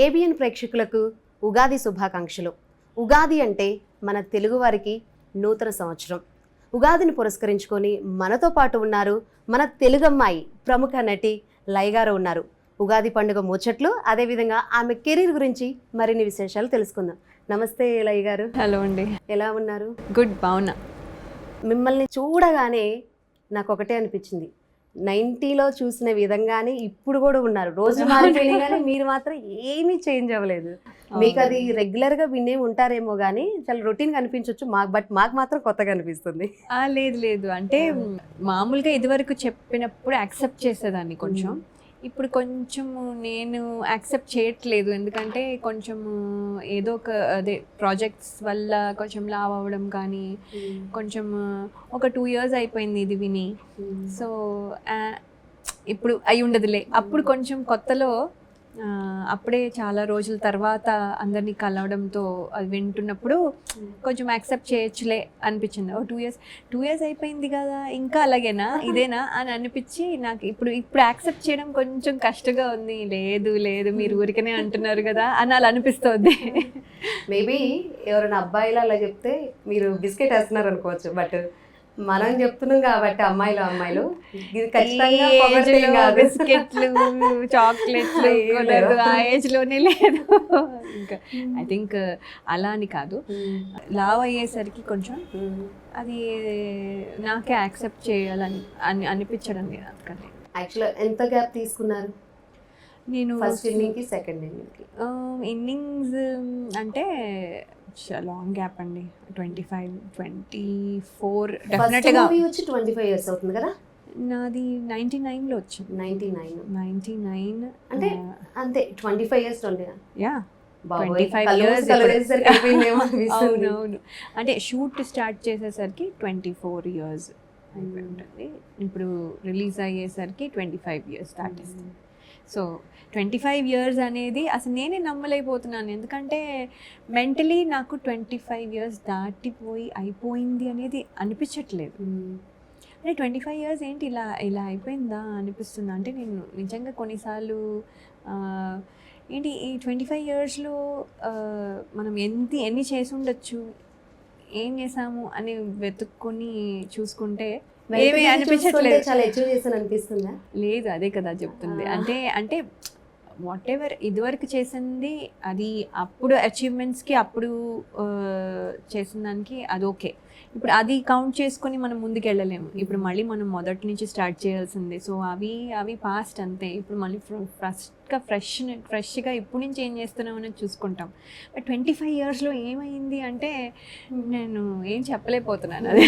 ABN ప్రేక్షకులకు ఉగాది శుభాకాంక్షలు. ఉగాది అంటే మన తెలుగువారికి నూతన సంవత్సరం. ఉగాదిని పురస్కరించుకొని మనతో పాటు ఉన్నారు మన తెలుగమ్మాయి ప్రముఖ నటి లయ గారు ఉన్నారు. ఉగాది పండుగ ముచ్చట్లు, అదేవిధంగా ఆమె కెరీర్ గురించి మరిన్ని విశేషాలు తెలుసుకుందాం. నమస్తే లయ గారు. హలో అండి. ఎలా ఉన్నారు? గుడ్, బాగున్నా. మిమ్మల్ని చూడగానే నాకు ఒకటే అనిపించింది, 90లో చూసిన విధంగానే ఇప్పుడు కూడా ఉన్నారు. రోజు మారిపోయినాయి కానీ మీరు మాత్రం ఏమీ చేంజ్ అవ్వలేదు. మీకు అది రెగ్యులర్గా వినే ఉంటారేమో కానీ చాలా రొటీన్ కనిపించవచ్చు మాకు మాత్రం కొత్తగా అనిపిస్తుంది. లేదు అంటే మామూలుగా ఇదివరకు చెప్పినప్పుడు యాక్సెప్ట్ చేసేదాన్ని కొంచెం. ఇప్పుడు కొంచెము నేను యాక్సెప్ట్ చేయట్లేదు, ఎందుకంటే కొంచెము ఏదో ఒక అదే ప్రాజెక్ట్స్ వల్ల కొంచెం లావ్ అవ్వడం కానీ, కొంచెం ఒక 2 years అయిపోయింది ఇది విని. సో ఇప్పుడు అయి ఉండదులే. అప్పుడు కొంచెం కొత్తలో అప్పుడే చాలా రోజుల తర్వాత అందరినీ కలవడంతో అది వింటున్నప్పుడు కొంచెం యాక్సెప్ట్ చేయొచ్చులే అనిపించింది. 2 years అయిపోయింది కదా, ఇంకా అలాగేనా ఇదేనా అని అనిపించి నాకు ఇప్పుడు యాక్సెప్ట్ చేయడం కొంచెం కష్టంగా ఉంది. లేదు మీరు ఊరికనే అంటున్నారు కదా అని అలా అనిపిస్తుంది. మేబీ ఎవరైనా అబ్బాయిలు అలా చెప్తే మీరు బిస్కెట్ వేస్తున్నారు అనుకోవచ్చు, బట్ మనం చెప్తున్నాం కాబట్టి అమ్మాయిలు ఇది ఖచ్చితంగా బిస్కెట్లు చాక్లెట్లు ఆ ఏజ్ లోనే లేదు. ఇంకా ఐ థింక్ అలా అని కాదు, లావ్ అయ్యేసరికి కొంచెం అది నాకే యాక్సెప్ట్ చేయాలని అనిపించడం లేదు. అందుకని యాక్చువల్గా ఎంత గ్యాప్ తీసుకున్నారు? నేను ఫస్ట్ ఇన్నింగ్కి సెకండ్ ఇన్నింగ్కి ఇన్నింగ్స్ అంటే లాంగ్ గ్యాప్ అండి. 25-24 డెఫినెట్గా వచ్చి 25 years అవుతుంది కదా. నాది 99లో వచ్చింది. 99 అంటే అంతే 25 years. Yeah 25 years. అవునవును, అంటే షూట్ స్టార్ట్ చేసేసరికి 24 years అయిపోయి ఉంటుంది. ఇప్పుడు రిలీజ్ అయ్యేసరికి 25 years స్టార్ట్ చేస్తుంది. సో 25 years అనేది అసలు నేనే నమ్మలేకపోతున్నాను, ఎందుకంటే మెంటలీ నాకు 25 years దాటిపోయి అయిపోయింది అనేది అనిపించట్లేదు. అంటే 25 years ఏంటి ఇలా అయిపోయిందా అనిపిస్తుందా అంటే, నేను నిజంగా కొన్నిసార్లు ఏంటి ఈ 25 yearsలో మనం ఎన్ని చేసి ఉండొచ్చు, ఏం చేసాము అని వెతుక్కొని చూసుకుంటే ఏమీ అనిపించట్లేదు. చాలా ఎంజాయ్ చేశాను అనిపిస్తుందా? లేదు, అదే కదా చెప్తుంది. అంటే వాట్ ఎవర్ ఇదివరకు చేసింది అది అప్పుడు అచీవ్మెంట్స్కి అప్పుడు చేసిన దానికి అది ఓకే. ఇప్పుడు అది కౌంట్ చేసుకొని మనం ముందుకు వెళ్ళలేము. ఇప్పుడు మళ్ళీ మనం మొదటి నుంచి స్టార్ట్ చేయాల్సిందే. సో అవి పాస్ట్ అంతే. ఇప్పుడు మళ్ళీ ఫ్రెష్గా ఇప్పుడు నుంచి ఏం చేస్తున్నాం అనేది చూసుకుంటాం. బట్ 25 yearsలో ఏమైంది అంటే నేను ఏం చెప్పలేకపోతున్నాను. అది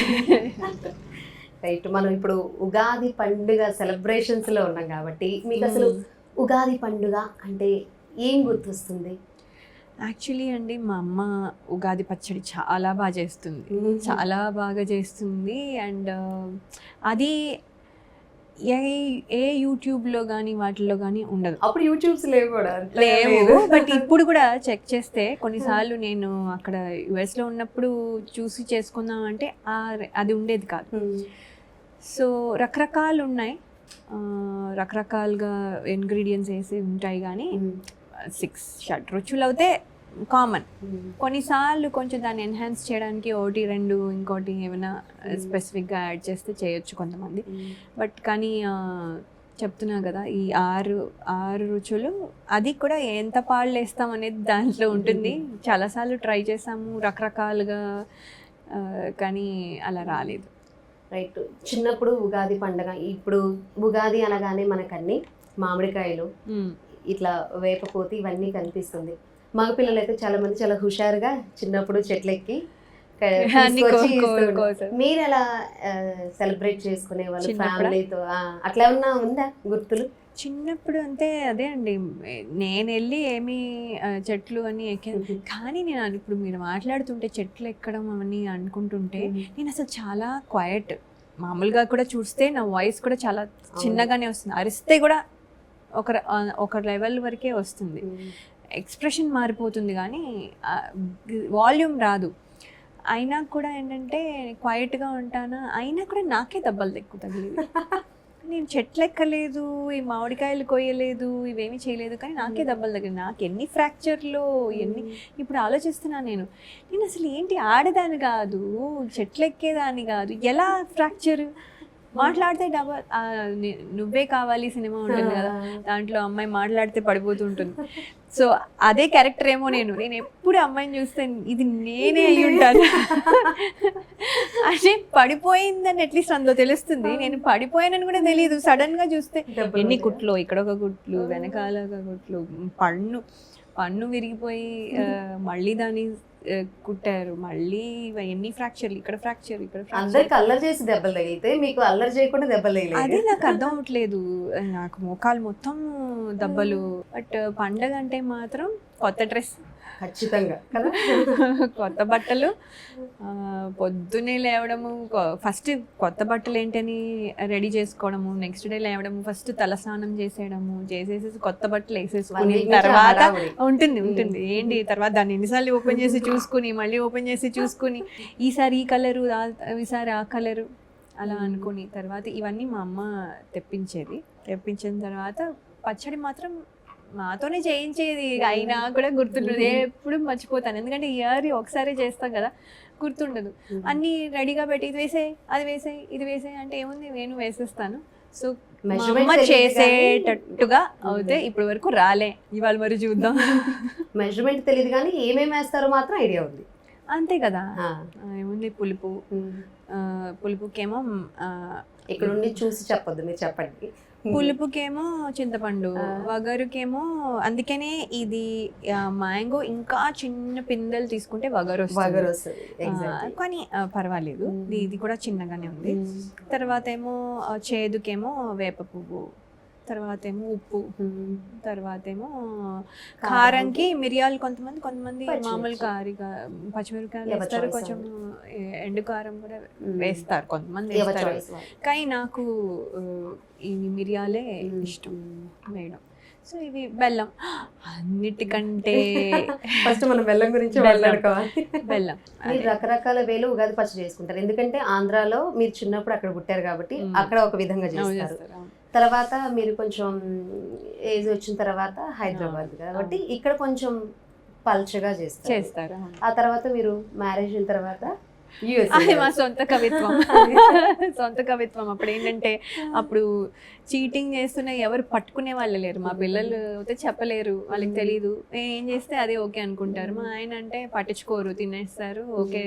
రైట్. మనం ఇప్పుడు ఉగాది పండుగ సెలబ్రేషన్స్లో ఉన్నాం కాబట్టి మీకు అసలు ఉగాది పండుగ అంటే ఏం గుర్తొస్తుంది? యాక్చువల్లీ అండి, మా అమ్మ ఉగాది పచ్చడి చాలా బాగా చేస్తుంది. అండ్ అది ఏ యూట్యూబ్లో కానీ వాటిల్లో కానీ ఉండదు. అప్పుడు యూట్యూబ్స్ లేవు. బట్ ఇప్పుడు కూడా చెక్ చేస్తే కొన్నిసార్లు నేను అక్కడ యుఎస్లో ఉన్నప్పుడు చూసి చేసుకుందాం అంటే అది ఉండేది కాదు. సో రకరకాలు ఉన్నాయి, రకరకాలుగా ఇంగ్రీడియంట్స్ వేసి ఉంటాయి, కానీ 6 రుచులు అయితే కామన్. కొన్నిసార్లు కొంచెం దాన్ని ఎన్హాన్స్ చేయడానికి 1-2 ఇంకోటి ఏమైనా స్పెసిఫిక్గా యాడ్ చేస్తే చేయొచ్చు కొంతమంది. బట్ కానీ చెప్తున్నా కదా, ఈ 6 రుచులు అది కూడా ఎంత పాళ్ళు వేస్తాం అనేది దాంట్లో ఉంటుంది. చాలాసార్లు ట్రై చేసాము రకరకాలుగా, కానీ అలా రాలేదు. రైట్. చిన్నప్పుడు ఉగాది పండుగ, ఇప్పుడు ఉగాది అనగానే మనకన్నీ మామిడికాయలు, ఇట్లా వేపపోతి ఇవన్నీ కనిపిస్తుంది. మగపిల్లలు అయితే చాలా మంది చాలా హుషారుగా చిన్నప్పుడు చెట్లెక్కి మీరు ఎలా సెలబ్రేట్ చేసుకునే వాళ్ళు ఫ్యామిలీతో? అట్లా ఉందా గుర్తులు? చిన్నప్పుడు అంటే అదే అండి, నేను వెళ్ళి ఏమి చెట్లు అని ఎక్కాను, కానీ నేను ఇప్పుడు మీరు మాట్లాడుతుంటే చెట్లు ఎక్కడం అవన్నీ అనుకుంటుంటే నేను అసలు చాలా క్వైట్. మామూలుగా కూడా చూస్తే నా వాయిస్ కూడా చాలా చిన్నగానే వస్తుంది, అరిస్తే కూడా ఒక లెవెల్ వరకే వస్తుంది, ఎక్స్ప్రెషన్ మారిపోతుంది కానీ వాల్యూమ్ రాదు. అయినా కూడా ఏంటంటే క్వైట్గా ఉంటానా, అయినా కూడా నాకే దెబ్బలు ఎక్కువ తగిలేవి. నేను చెట్లు ఎక్కలేదు, ఈ మామిడికాయలు కొయ్యలేదు, ఇవేమీ చేయలేదు, కానీ నాకే దెబ్బలు తగిలి నాకు ఎన్ని ఫ్రాక్చర్లు ఎన్ని. ఇప్పుడు ఆలోచిస్తున్నాను నేను అసలు ఏంటి, ఆడదాన్ని కాదు, చెట్లు ఎక్కేదాన్ని కాదు, ఎలా ఫ్రాక్చర్. మాట్లాడితే డబల్ నువ్వే కావాలి సినిమా ఉంటుంది కదా, దాంట్లో అమ్మాయి మాట్లాడితే పడిపోతుంటుంది. సో అదే క్యారెక్టర్ ఏమో. నేను ఎప్పుడు అమ్మాయిని చూస్తే ఇది నేనే అయి ఉంటాను అంటే పడిపోయిందని అట్లీస్ట్ అందులో తెలుస్తుంది. నేను పడిపోయానని కూడా తెలియదు. సడన్ గా చూస్తే ఎన్ని కుట్లు, ఇక్కడ ఒక కుట్లు, వెనకాల ఒక కుట్లు, పన్ను విరిగిపోయి మళ్ళీ దాన్ని కుట్టారు, మళ్ళీ ఎన్ని ఫ్రాక్చర్లు, ఇక్కడ ఫ్రాక్చర్, ఇక్కడ అందరికి అల్లరి చేసి దెబ్బలు తగిలితే మీకు అల్లరి చేయకుండా దెబ్బలు తగిలి. అదే నాకు అర్థం అవట్లేదు. నాకు మోకాలు మొత్తం దెబ్బలు. బట్ పండగ అంటే మాత్రం కొత్త డ్రెస్ ఖచ్చితంగా కదా, కొత్త బట్టలు. పొద్దున్నే లేవడము, ఫస్ట్ కొత్త బట్టలు ఏంటని రెడీ చేసుకోవడము, నెక్స్ట్ డే లేవడము, ఫస్ట్ తల స్నానం చేసేసి కొత్త బట్టలు వేసేసుకుని తర్వాత ఉంటుంది ఏంటి, తర్వాత దాన్ని ఎన్నిసార్లు ఓపెన్ చేసి చూసుకుని, మళ్ళీ ఓపెన్ చేసి చూసుకుని, ఈసారి ఈ కలరు, ఈసారి ఆ కలరు అలా అనుకుని, తర్వాత ఇవన్నీ మా అమ్మ తెప్పించిన తర్వాత పచ్చడి మాత్రం మాతోనే చేయించేది. అయినా కూడా గుర్తుండదు, ఎప్పుడు మర్చిపోతాను. ఎందుకంటే ఇయర్ ఒకసారి చేస్తాం కదా, గుర్తుండదు. అన్నీ రెడీగా పెట్టి ఇది వేసేయి, అది వేసేయి, ఇది వేసేయి అంటే ఏముంది, నేను వేసేస్తాను. సో మా అమ్మ చేసేటట్టుగా అవుతే ఇప్పటి వరకు రాలే. ఇవాళ మరి చూద్దాం. మెజర్మెంట్ తెలియదు కానీ ఏమేమి వేస్తారో మాత్రం ఐడియా ఉంది. అంతే కదా. ఏముంది, పులుపుకేమో ఇక్కడ నుండి చూసి చెప్పొద్దు, మీరు చెప్పండి. పులుపుకేమో చింతపండు, వగరుకేమో, అందుకనే ఇది మ్యాంగో ఇంకా చిన్న పిందెలు తీసుకుంటే వగరు వస్తుంది, కానీ పర్వాలేదు, ఇది కూడా చిన్నగానే ఉంది. తర్వాత ఏమో చేదుకేమో వేప పువ్వు, తర్వాత ఏమో ఉప్పు, తర్వాత ఏమో కారంకి మిరియాలు, కొంతమంది మామూలు కారిగా పచ్చిమిరపకాయలు వేస్తారు, కొంచెం ఎండు కారం కూడా వేస్తారు, కొంతమంది వేస్తారు. కానీ నాకు ఈ మిరియాలే ఇష్టం వేయడం. సో ఇవి బెల్లం, అన్నిటికంటే ఫస్ట్ మనం బెల్లం గురించి మాట్లాడుకోవాలి. బెల్లం మీరు రకరకాల వేలు ఉగాది పచ్చడి చేసుకుంటారు, ఎందుకంటే ఆంధ్రాలో మీరు చిన్నప్పుడు అక్కడ పుట్టారు కాబట్టి అక్కడ ఒక విధంగా చేస్తారు. తర్వాత మీరు కొంచెం ఏజ్ వచ్చిన తర్వాత హైదరాబాద్ కాబట్టి ఇక్కడ కొంచెం పల్చగా చేస్తారు. ఆ తర్వాత మీరు మ్యారేజ్ అయిన తర్వాత అది మా సొంత కవిత్వం. అప్పుడు ఏంటంటే, అప్పుడు చీటింగ్ చేస్తున్న ఎవరు పట్టుకునే వాళ్ళు లేరు. మా పిల్లలు అయితే చెప్పలేరు, వాళ్ళకి తెలియదు, ఏం చేస్తే అదే ఓకే అనుకుంటారు. మా ఆయన అంటే పట్టించుకోరు, తినేస్తారు, ఓకే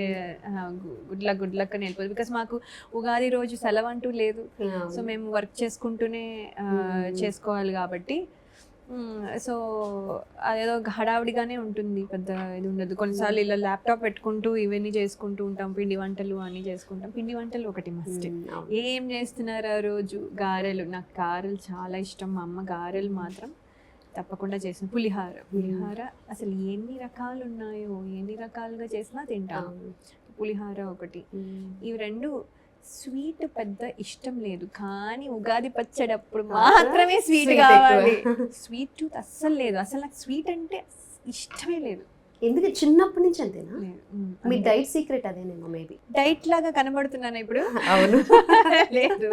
గుడ్ లక్ అని వెళ్ళిపోదు. బికాస్ మాకు ఉగాది రోజు సెలవు అంటూ లేదు. సో మేము వర్క్ చేసుకుంటూనే చేసుకోవాలి కాబట్టి, సో అదేదో హడావిడిగానే ఉంటుంది, పెద్ద ఇది ఉండదు. కొన్నిసార్లు ఇలా ల్యాప్టాప్ పెట్టుకుంటూ ఇవన్నీ చేసుకుంటూ ఉంటాం, పిండి వంటలు అన్నీ చేసుకుంటాం. పిండి వంటలు ఒకటి మస్ట్. ఏం చేస్తున్నారు ఆ రోజు? గారెలు, నాకు గారెలు చాలా ఇష్టం. మా అమ్మ గారెలు మాత్రం తప్పకుండా చేసిన. పులిహార అసలు ఎన్ని రకాలు ఉన్నాయో, ఎన్ని రకాలుగా చేసినా తింటాను. పులిహార ఒకటి. ఇవి రెండు. స్వీట్ పెద్ద ఇష్టం లేదు, కానీ ఉగాది పచ్చడి అప్పుడు మాత్రమే స్వీట్ కావాలి. స్వీట్ టూత్ అస్సలు లేదు, అసలు నాకు స్వీట్ అంటే ఇష్టమే లేదు. ఎందుకు? చిన్నప్పటి నుంచి అంతేనా? మీ డైట్ సీక్రెట్ అదేనేమో. మేబీ డైట్ లాగా కనబడుతున్నాను ఇప్పుడు. అవును. లేదు,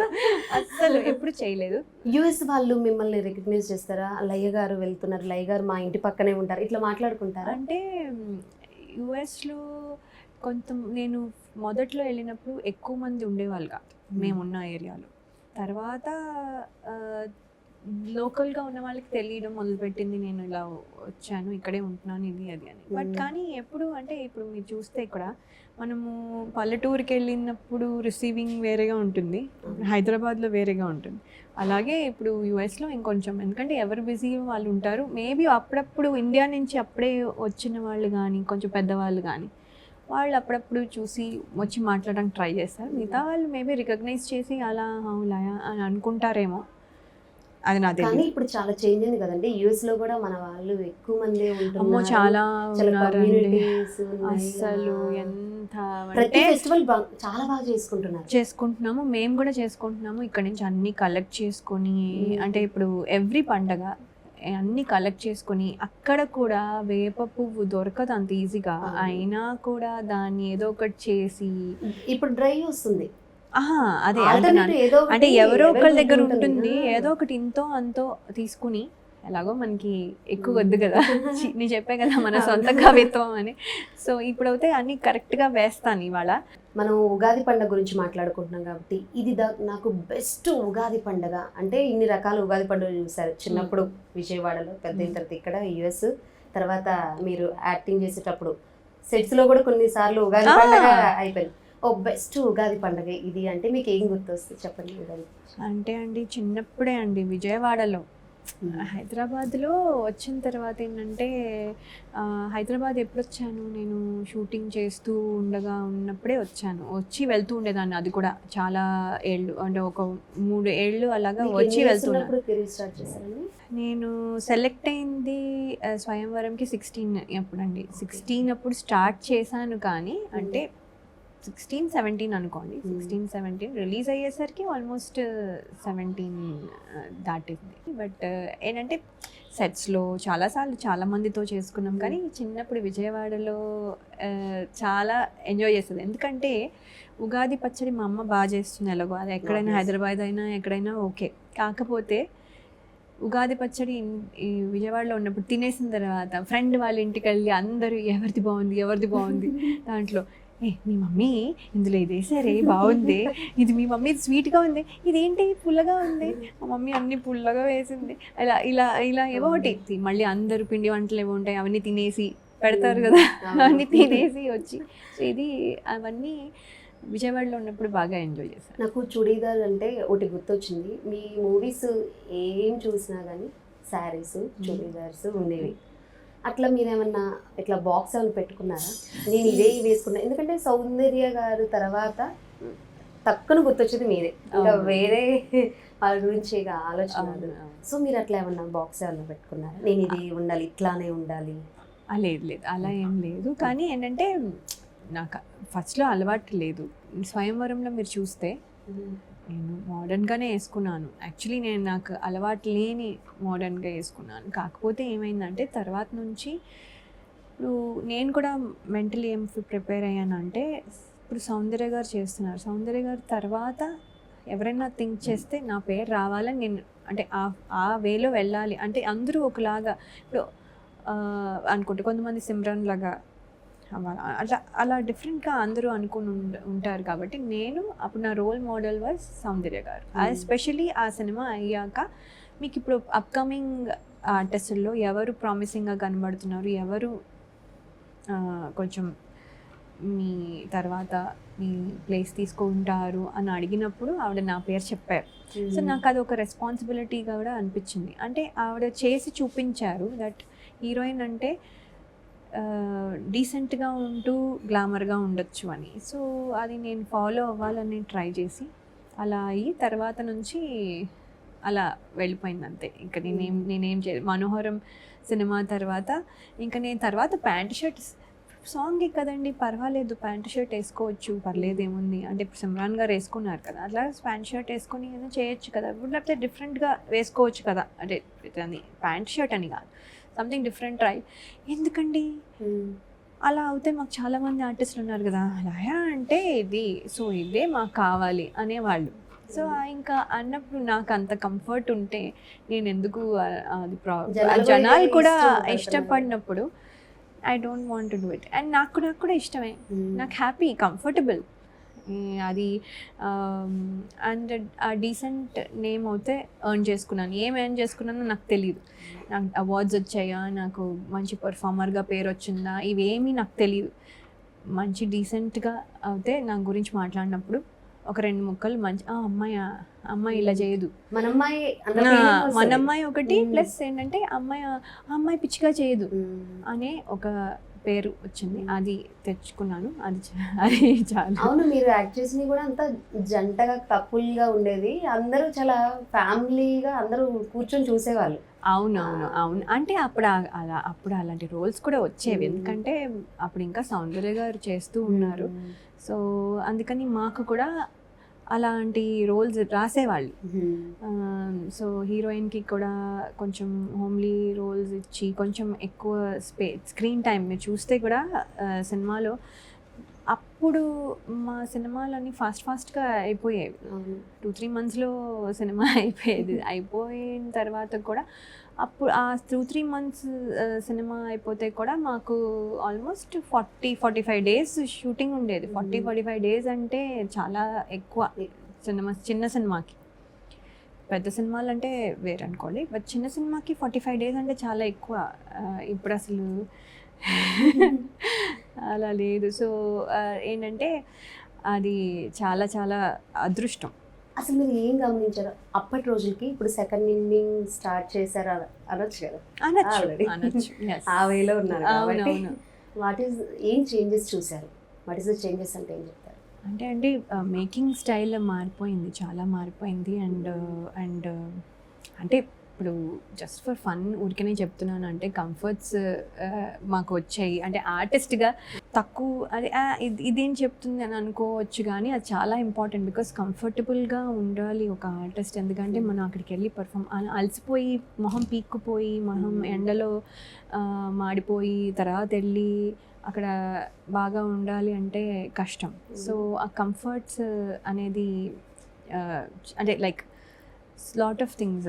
అస్సలు ఎప్పుడు చేయలేదు. యుఎస్ వాళ్ళు మిమ్మల్ని రికగ్నైజ్ చేస్తారా? లయ్య గారు వెళ్తున్నారు, లయ్య గారు మా ఇంటి పక్కనే ఉంటారు, ఇట్లా మాట్లాడుకుంటారా? అంటే యుఎస్లో నేను మొదట్లో వెళ్ళినప్పుడు ఎక్కువ మంది ఉండేవాళ్ళు కాదు మేమున్న ఏరియాలో. తర్వాత లోకల్గా ఉన్న వాళ్ళకి తెలియడం మొదలుపెట్టింది, నేను ఇలా వచ్చాను, ఇక్కడే ఉంటున్నాను, ఇది అది అని. బట్ కానీ ఎప్పుడు అంటే, ఇప్పుడు మీరు చూస్తే ఇక్కడ మనము పల్లెటూరుకి వెళ్ళినప్పుడు రిసీవింగ్ వేరేగా ఉంటుంది, హైదరాబాద్లో వేరేగా ఉంటుంది. అలాగే ఇప్పుడు యుఎస్లో ఇంకొంచెం, ఎందుకంటే ఎవరు బిజీ వాళ్ళు ఉంటారు. మేబీ అప్పుడప్పుడు ఇండియా నుంచి అప్పుడే వచ్చిన వాళ్ళు కానీ, కొంచెం పెద్దవాళ్ళు కానీ, వాళ్ళు అప్పుడప్పుడు చూసి వచ్చి మాట్లాడడానికి ట్రై చేస్తారు. మిగతా వాళ్ళు మేబీ రికగ్నైజ్ చేసి అలా అవులాయా అని అనుకుంటారేమో, అది నా తెలియదు. కానీ ఇప్పుడు చాలా చేంజ్ అయింది కదండి, యూఎస్ లో కూడా మన వాళ్ళు ఎక్కువ మంది ఉంటున్నారు. చాలా అసలు ఎంత ఫెస్టివల్ చాలా బాగా చేసుకుంటున్నాము. మేము కూడా చేసుకుంటున్నాము. ఇక్కడ నుంచి అన్ని కలెక్ట్ చేసుకొని, అంటే ఇప్పుడు ఎవ్రీ పండగ అన్ని కలెక్ట్ చేసుకొని, అక్కడ కూడా వేప పువ్వు దొరకదు అంత ఈజీగా, అయినా కూడా దాన్ని ఏదో ఒకటి చేసి, ఇప్పుడు డ్రై వస్తుంది ఆహా, అదే Alternative అంటున్నాను. ఏదో ఒకటి అంటే ఎవరో ఒకళ్ళ available దగ్గర ఉంటుంది. ఉంటుంది, ఆ. ఏదో ఒకటి ఇంతో అంతో తీసుకుని, ఎలాగో మనకి ఎక్కువ వద్దు కదా, నీ చెప్పే కదా మన సొంత కవిత్వం అని. సో ఇప్పుడైతే అన్ని కరెక్ట్గా వేస్తాను ఇవాళ. మనం ఉగాది పండుగ గురించి మాట్లాడుకుంటున్నాం కాబట్టి ఇది నాకు బెస్ట్ ఉగాది పండుగ అంటే ఇన్ని రకాల ఉగాది పండుగలు చూసారు చిన్నప్పుడు విజయవాడలో, పెద్ద అయిన తర్వాత ఇక్కడ యుఎస్, తర్వాత మీరు యాక్టింగ్ చేసేటప్పుడు సెట్స్ లో కూడా కొన్నిసార్లు ఉగాది పండుగ అయిపోయింది. ఓ బెస్ట్ ఉగాది పండుగ ఇది అంటే మీకు ఏం గుర్తొస్తుంది చెప్పండి. ఉగాది అంటే అండి చిన్నప్పుడే అండి విజయవాడలో, హైదరాబాద్లో వచ్చిన తర్వాత ఏంటంటే హైదరాబాద్ ఎప్పుడు వచ్చాను నేను, షూటింగ్ చేస్తూ ఉన్నప్పుడే వచ్చాను, వచ్చి వెళ్తూ ఉండేదాన్ని. అది కూడా చాలా ఏళ్ళు, అంటే ఒక 3 ఏళ్ళు అలాగా వచ్చి వెళ్తున్నాను. కెరీర్ స్టార్ట్ చేశారండి? నేను సెలెక్ట్ అయింది స్వయంవరంకి 16 అప్పుడండి. 16 అప్పుడు స్టార్ట్ చేశాను, కానీ అంటే 16-17 అనుకోండి. 16-17 రిలీజ్ అయ్యేసరికి ఆల్మోస్ట్ 17 దాటింది. బట్ ఏంటంటే సెట్స్లో చాలాసార్లు చాలా మందితో చేసుకున్నాం, కానీ చిన్నప్పుడు విజయవాడలో చాలా ఎంజాయ్ చేస్తుంది. ఎందుకంటే ఉగాది పచ్చడి మా అమ్మ బాగా చేస్తుంది ఎలాగో, అది ఎక్కడైనా హైదరాబాద్ అయినా ఎక్కడైనా ఓకే. కాకపోతే ఉగాది పచ్చడి ఈ విజయవాడలో ఉన్నప్పుడు తినేసిన తర్వాత ఫ్రెండ్ వాళ్ళ ఇంటికి వెళ్ళి అందరూ ఎవరిది బాగుంది దాంట్లో, మీ మమ్మీ ఇందులో ఇది వేసారే బాగుంది, ఇది మీ మమ్మీ స్వీట్గా ఉంది, ఇదేంటి పుల్లగా ఉంది, మా మమ్మీ అన్ని పుల్లగా వేసింది, ఇలా ఇలా ఇలా ఏవో ఒకటి. మళ్ళీ అందరూ పిండి వంటలు ఏవో ఉంటాయి అవన్నీ తినేసి పెడతారు కదా, అవన్నీ తినేసి వచ్చి. సో ఇది అవన్నీ విజయవాడలో ఉన్నప్పుడు బాగా ఎంజాయ్ చేశాను. నాకు చుడీదార్ అంటే ఒకటి గుర్తొచ్చింది. మీ మూవీస్ ఏం చూసినా కానీ శారీస్, చుడీదార్స్ ఉండేవి. అట్లా మీరేమన్నా ఇట్లా బాక్స్ ఏమైనా పెట్టుకున్నారా? నేను ఇదే వేసుకున్నా, ఎందుకంటే సౌందర్య గారు తర్వాత తక్కువ గుర్తొచ్చేది మీరే, ఇంకా వేరే వాళ్ళ గురించి ఇక ఆలోచన. సో మీరు అట్లా ఏమన్నా బాక్స్ ఏమన్నా పెట్టుకున్నారా? నేను ఇది ఉండాలి, ఇట్లానే ఉండాలి? లేదు అలా ఏం లేదు, కానీ ఏంటంటే నాకు ఫస్ట్లో అలవాటు లేదు. స్వయంవరంలో మీరు చూస్తే నేను మోడర్న్గానే వేసుకున్నాను. యాక్చువల్లీ నాకు అలవాటు లేని మోడర్న్గా వేసుకున్నాను. కాకపోతే ఏమైందంటే తర్వాత నుంచి ఇప్పుడు నేను కూడా మెంటలీ ఏం ప్రిపేర్ అయ్యానంటే, ఇప్పుడు సౌందర్య గారు చేస్తున్నారు, సౌందర్య గారు తర్వాత ఎవరైనా థింక్ చేస్తే నా పేరు రావాలని నేను, అంటే ఆ వేలో వెళ్ళాలి. అంటే అందరూ ఒకలాగా ఇప్పుడు అనుకుంటే కొంతమంది సిమ్రన్ లాగా అలా డిఫరెంట్గా అందరూ అనుకుని ఉంటారు. కాబట్టి నేను అప్పుడు నా రోల్ మోడల్ వాజ్ సౌందర్య గారు. ఎస్పెషలీ ఆ సినిమా అయ్యాక మీకు ఇప్పుడు అప్కమింగ్ ఆర్టిస్టుల్లో ఎవరు ప్రామిసింగ్గా కనబడుతున్నారు, ఎవరు కొంచెం మీ తర్వాత మీ ప్లేస్ తీసుకుంటారు అని అడిగినప్పుడు ఆవిడ నా పేరు చెప్పారు. సో నాకు అది ఒక రెస్పాన్సిబిలిటీగా కూడా అనిపించింది. అంటే ఆవిడ చేసి చూపించారు దట్ హీరోయిన్ అంటే డీసెంట్గా ఉంటూ గ్లామర్గా ఉండొచ్చు అని. సో అది నేను ఫాలో అవ్వాలని ట్రై చేసి అలా అయ్యి తర్వాత నుంచి అలా వెళ్ళిపోయింది అంతే. ఇంకా నేనేం మనోహరం సినిమా తర్వాత ఇంకా నేను తర్వాత ప్యాంట్ షర్ట్ సాంగ్ కదండి, పర్వాలేదు ప్యాంట్ షర్ట్ వేసుకోవచ్చు, పర్లేదేముంది అంటే ఇప్పుడు సిమ్రాన్ గారు వేసుకున్నారు కదా, అట్లా ప్యాంట్ షర్ట్ వేసుకొని ఏదో చేయొచ్చు కదా, లేకపోతే డిఫరెంట్గా వేసుకోవచ్చు కదా, అంటే ప్యాంట్ షర్ట్ అని కాదు, సంథింగ్ డిఫరెంట్ ట్రై. ఎందుకండి అలా అవుతే మాకు చాలామంది ఆర్టిస్టులు ఉన్నారు కదా, అలా అంటే ఇది సో ఇదే మాకు కావాలి అనేవాళ్ళు. సో ఇంకా అన్నప్పుడు నాకు అంత కంఫర్ట్ ఉంటే నేను ఎందుకు అది జనాలు కూడా ఇష్టపడినప్పుడు I don't want to do it. And నాకు కూడా ఇష్టమే, నాకు హ్యాపీ కంఫర్టబుల్ అది. అండ్ ఆ డీసెంట్ నేమ్ అయితే ఎర్న్ చేసుకున్నాను. ఏం ఎర్న్ చేసుకున్నానో నాకు తెలియదు. నాకు అవార్డ్స్ వచ్చాయా, నాకు మంచి పర్ఫార్మర్గా పేరు వచ్చిందా, ఇవేమీ నాకు తెలియదు. మంచి డీసెంట్గా అయితే నా గురించి మాట్లాడినప్పుడు ఒక 2 ముక్కలు మంచి అమ్మాయి ఇలా చేయదు, మన అమ్మాయి ఒకటి ప్లస్ ఏంటంటే అమ్మాయి పిచ్చిగా చేయదు అనే ఒక పేరు వచ్చింది. అది తెచ్చుకున్నాను, అది చాలా. అవును, మీరు యాక్ట్రెస్ ని కూడా అంతా జంటగా కపుల్గా ఉండేది, అందరూ చాలా ఫ్యామిలీగా అందరూ కూర్చొని చూసేవాళ్ళు. అవును అంటే అప్పుడు అలాంటి రోల్స్ కూడా వచ్చేవి, ఎందుకంటే అప్పుడు ఇంకా సౌందర్య గారు చేస్తూ ఉన్నారు. సో అందుకని మాకు కూడా అలాంటి రోల్స్ రాసేవాళ్ళు. సో హీరోయిన్కి కూడా కొంచెం హోమ్లీ రోల్స్ ఇచ్చి కొంచెం ఎక్కువ స్క్రీన్ టైం మీరు చూస్తే కూడా సినిమాలో అప్పుడు మా సినిమాలన్నీ ఫాస్ట్గా అయిపోయేవి. 2-3 monthsలో సినిమా అయిపోయేది. అయిపోయిన తర్వాత కూడా అప్పుడు ఆ 2-3 months సినిమా అయిపోతే కూడా మాకు ఆల్మోస్ట్ 40-45 days షూటింగ్ ఉండేది. 40-45 days అంటే చాలా ఎక్కువ చిన్న సినిమాకి. పెద్ద సినిమాలు అంటే వేరే అనుకోండి, బట్ చిన్న సినిమాకి 45 days అంటే చాలా ఎక్కువ. ఇప్పుడు అసలు అలా లేదు. సో ఏంటంటే అది చాలా చాలా అదృష్టం. అసలు మీరు ఏం గమనించారు అప్పటి రోజులకి ఇప్పుడు సెకండ్ ఇన్నింగ్ స్టార్ట్ చేశారు అనొచ్చు కదా, అనొచ్చు. Yes. ఆ వేలో ఉన్నారు కాబట్టి అవునవును. ఏం చేంజెస్ చూసారు? వాట్ ఈస్ ద చేంజెస్ అంటే ఏం చెప్తారు? అంటే మేకింగ్ స్టైల్ మారిపోయింది, చాలా మారిపోయింది. అండ్ అంటే ఇప్పుడు జస్ట్ ఫర్ ఫన్ ఊరికనే చెప్తున్నాను, అంటే కంఫర్ట్స్ మాకు వచ్చాయి. అంటే ఆర్టిస్ట్గా తక్కువ అది ఇదేం చెప్తుంది అని అనుకోవచ్చు, కానీ అది చాలా ఇంపార్టెంట్. బికాస్ కంఫర్టబుల్గా ఉండాలి ఒక ఆర్టిస్ట్. ఎందుకంటే మనం అక్కడికి వెళ్ళి అలసిపోయి మొహం పీక్కుపోయి మొహం ఎండలో మాడిపోయి తర్వాత వెళ్ళి అక్కడ బాగా ఉండాలి అంటే కష్టం. సో ఆ కంఫర్ట్స్ అనేది అంటే లైక్ లాట్ ఆఫ్ థింగ్స్,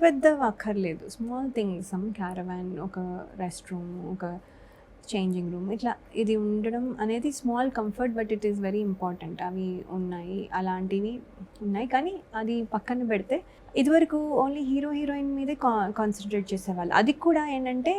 పెద్ద అక్కర్లేదు, స్మాల్ థింగ్స్, సమ్ క్యారవాన్, ఒక రెస్ట్ రూమ్, ఒక చేంజింగ్ రూమ్, ఇట్లా ఇది ఉండడం అనేది small comfort, but it is very important. అవి ఉన్నాయి, అలాంటివి ఉన్నాయి. కానీ అది పక్కన పెడితే ఇదివరకు ఓన్లీ హీరోయిన్ మీదే కాన్సన్ట్రేట్ చేసేవాళ్ళు. అది కూడా ఏంటంటే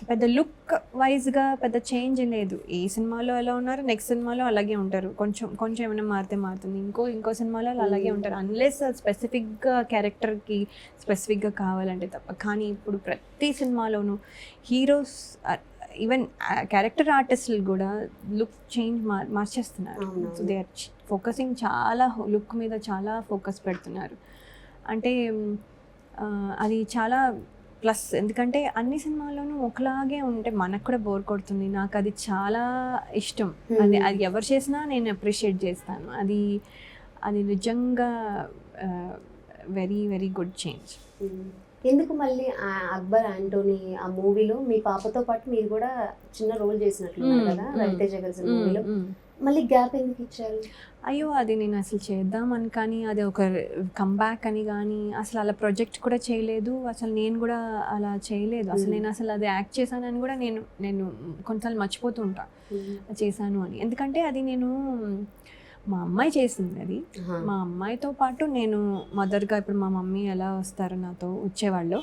పెద్ద లుక్ వైజ్గా పెద్ద చేంజ్ లేదు. ఏ సినిమాలో ఎలా ఉన్నారు నెక్స్ట్ సినిమాలో అలాగే ఉంటారు. కొంచెం ఏమైనా మారుతుంది, ఇంకో సినిమాలో అలాగే ఉంటారు, అన్లెస్ స్పెసిఫిక్గా క్యారెక్టర్కి స్పెసిఫిక్గా కావాలంటే తప్ప. కానీ ఇప్పుడు ప్రతి సినిమాలోనూ హీరోస్, ఈవెన్ క్యారెక్టర్ ఆర్టిస్టులు కూడా లుక్ చేంజ్ మార్చేస్తున్నారు. సో దే ఆర్ ఫోకసింగ్, చాలా లుక్ మీద చాలా ఫోకస్ పెడుతున్నారు. అంటే అది చాలా ప్లస్. ఎందుకంటే అన్ని సినిమాల్లోనూ ఒకలాగే ఉంటే మనకు కూడా బోర్ కొడుతుంది. నాకు అది చాలా ఇష్టం. అది ఎవరు చేసినా నేను అప్రిషియేట్ చేస్తాను. అది నిజంగా వెరీ వెరీ గుడ్ చేంజ్. ఎందుకు మళ్ళీ అక్బర్ ఆంటోనీ ఆ మూవీలో మీ పాపతో పాటు మీరు కూడా చిన్న రోల్ చేసినట్లున్నారు కదా రవితేజ గారి మూవీలో, మళ్ళీ గ్యాప్ ఎందుకు ఇచ్చారు? అయ్యో, అది నేను అసలు చేద్దామని కానీ అది ఒక కంబ్యాక్ అని కానీ అసలు అలా ప్రాజెక్ట్ కూడా చేయలేదు. అసలు నేను కూడా అలా చేయలేదు. అసలు నేను అసలు అది యాక్ట్ చేశానని కూడా నేను కొన్నిసార్లు మర్చిపోతూ ఉంటాను చేశాను అని. ఎందుకంటే అది నేను మా అమ్మాయి చేసింది. అది మా అమ్మాయితో పాటు నేను మదర్గా, ఇప్పుడు మా మమ్మీ ఎలా వస్తారు నాతో వచ్చేవాళ్ళు,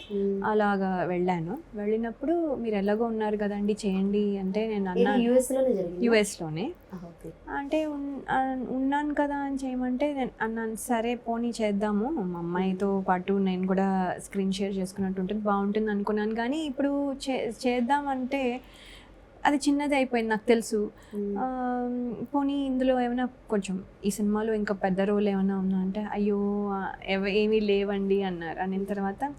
అలాగా వెళ్ళాను. వెళ్ళినప్పుడు మీరు ఎలాగో ఉన్నారు కదండి చేయండి అంటే నేను అన్నాను, యుఎస్లోనే అంటే ఉన్నాను కదా అని చేయమంటే నేను అన్నాను సరే పోనీ చేద్దాము, మా అమ్మాయితో పాటు నేను కూడా స్క్రీన్ షేర్ చేసుకున్నట్టు ఉంటుంది, బాగుంటుంది అనుకున్నాను. కానీ ఇప్పుడు చేద్దామంటే అది చిన్నది అయిపోయింది నాకు తెలుసు. పోనీ ఇందులో ఏమైనా కొంచెం ఈ సినిమాలో ఇంకా పెద్ద రోల్ ఏమైనా ఉన్నా అంటే అయ్యో ఏమీ లేవండి అన్నారు. అనిన తర్వాత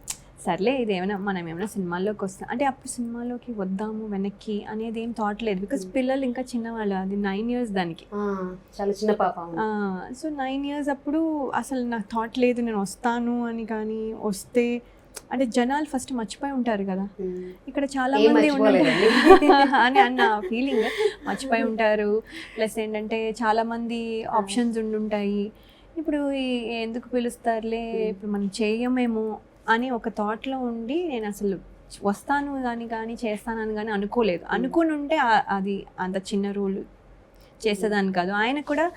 సర్లే ఇది మనం ఏమైనా సినిమాల్లోకి వస్తాం అంటే అప్పుడు సినిమాలోకి వద్దాము వెనక్కి అనేది ఏం థాట్ లేదు. బికాస్ పిల్లలు ఇంకా చిన్నవాళ్ళు, అది 9 years దానికి, చాలా చిన్న పాప. సో 9 years అప్పుడు అసలు నాకు థాట్ లేదు నేను వస్తాను అని. కానీ వస్తే అంటే జనాలు ఫస్ట్ మర్చిపోయి ఉంటారు కదా, ఇక్కడ చాలా మంది అని అన్న ఫీలింగ్, మర్చిపోయి ఉంటారు. ప్లస్ ఏంటంటే చాలా మంది ఆప్షన్స్ ఉండుంటాయి. ఇప్పుడు ఎందుకు పిలుస్తారులే, ఇప్పుడు మనం చేయమేమో అని ఒక థాట్లో ఉండి నేను అసలు వస్తాను కానీ చేస్తానని కానీ అనుకోలేదు. అనుకుని ఉంటే అది అంత చిన్న రోల్ చేసేదాన్ని కాదు. ఆయన కూడా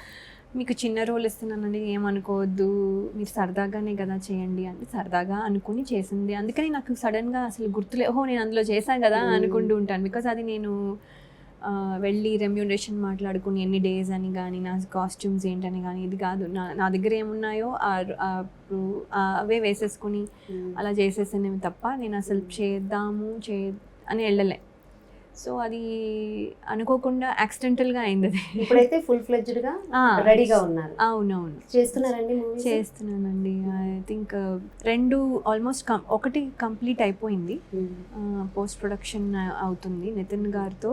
మీకు చిన్న రోల్ ఇస్తున్నానండి ఏమనుకోవద్దు, మీరు సరదాగానే కదా చేయండి అంటే సరదాగా అనుకుని చేసింది. అందుకని నాకు సడన్గా అసలు గుర్తులే, ఓహో నేను అందులో చేశాను కదా అనుకుంటూ ఉంటాను. బికాజ్ అది నేను వెళ్ళి రెమ్యూనరేషన్ మాట్లాడుకుని ఎన్ని డేస్ అని కానీ నా కాస్ట్యూమ్స్ ఏంటని కానీ ఇది కాదు, నా దగ్గర ఏమున్నాయో అవే వేసేసుకుని అలా చేసేసినవి తప్ప నేను అసలు చేద్దాము అని వెళ్ళలే. సో అది అనుకోకుండా యాక్సిడెంటల్గా అయింది. అది ఇప్పుడైతే ఫుల్ ఫ్లెడ్జ్డ్గా రెడీగా ఉన్నారు. అవునవును, చేస్తున్నారండి? చేస్తున్నానండి. ఐ థింక్ 2 ఆల్మోస్ట్ ఒకటి కంప్లీట్ అయిపోయింది, పోస్ట్ ప్రొడక్షన్ అవుతుంది. నితిన్ గారితో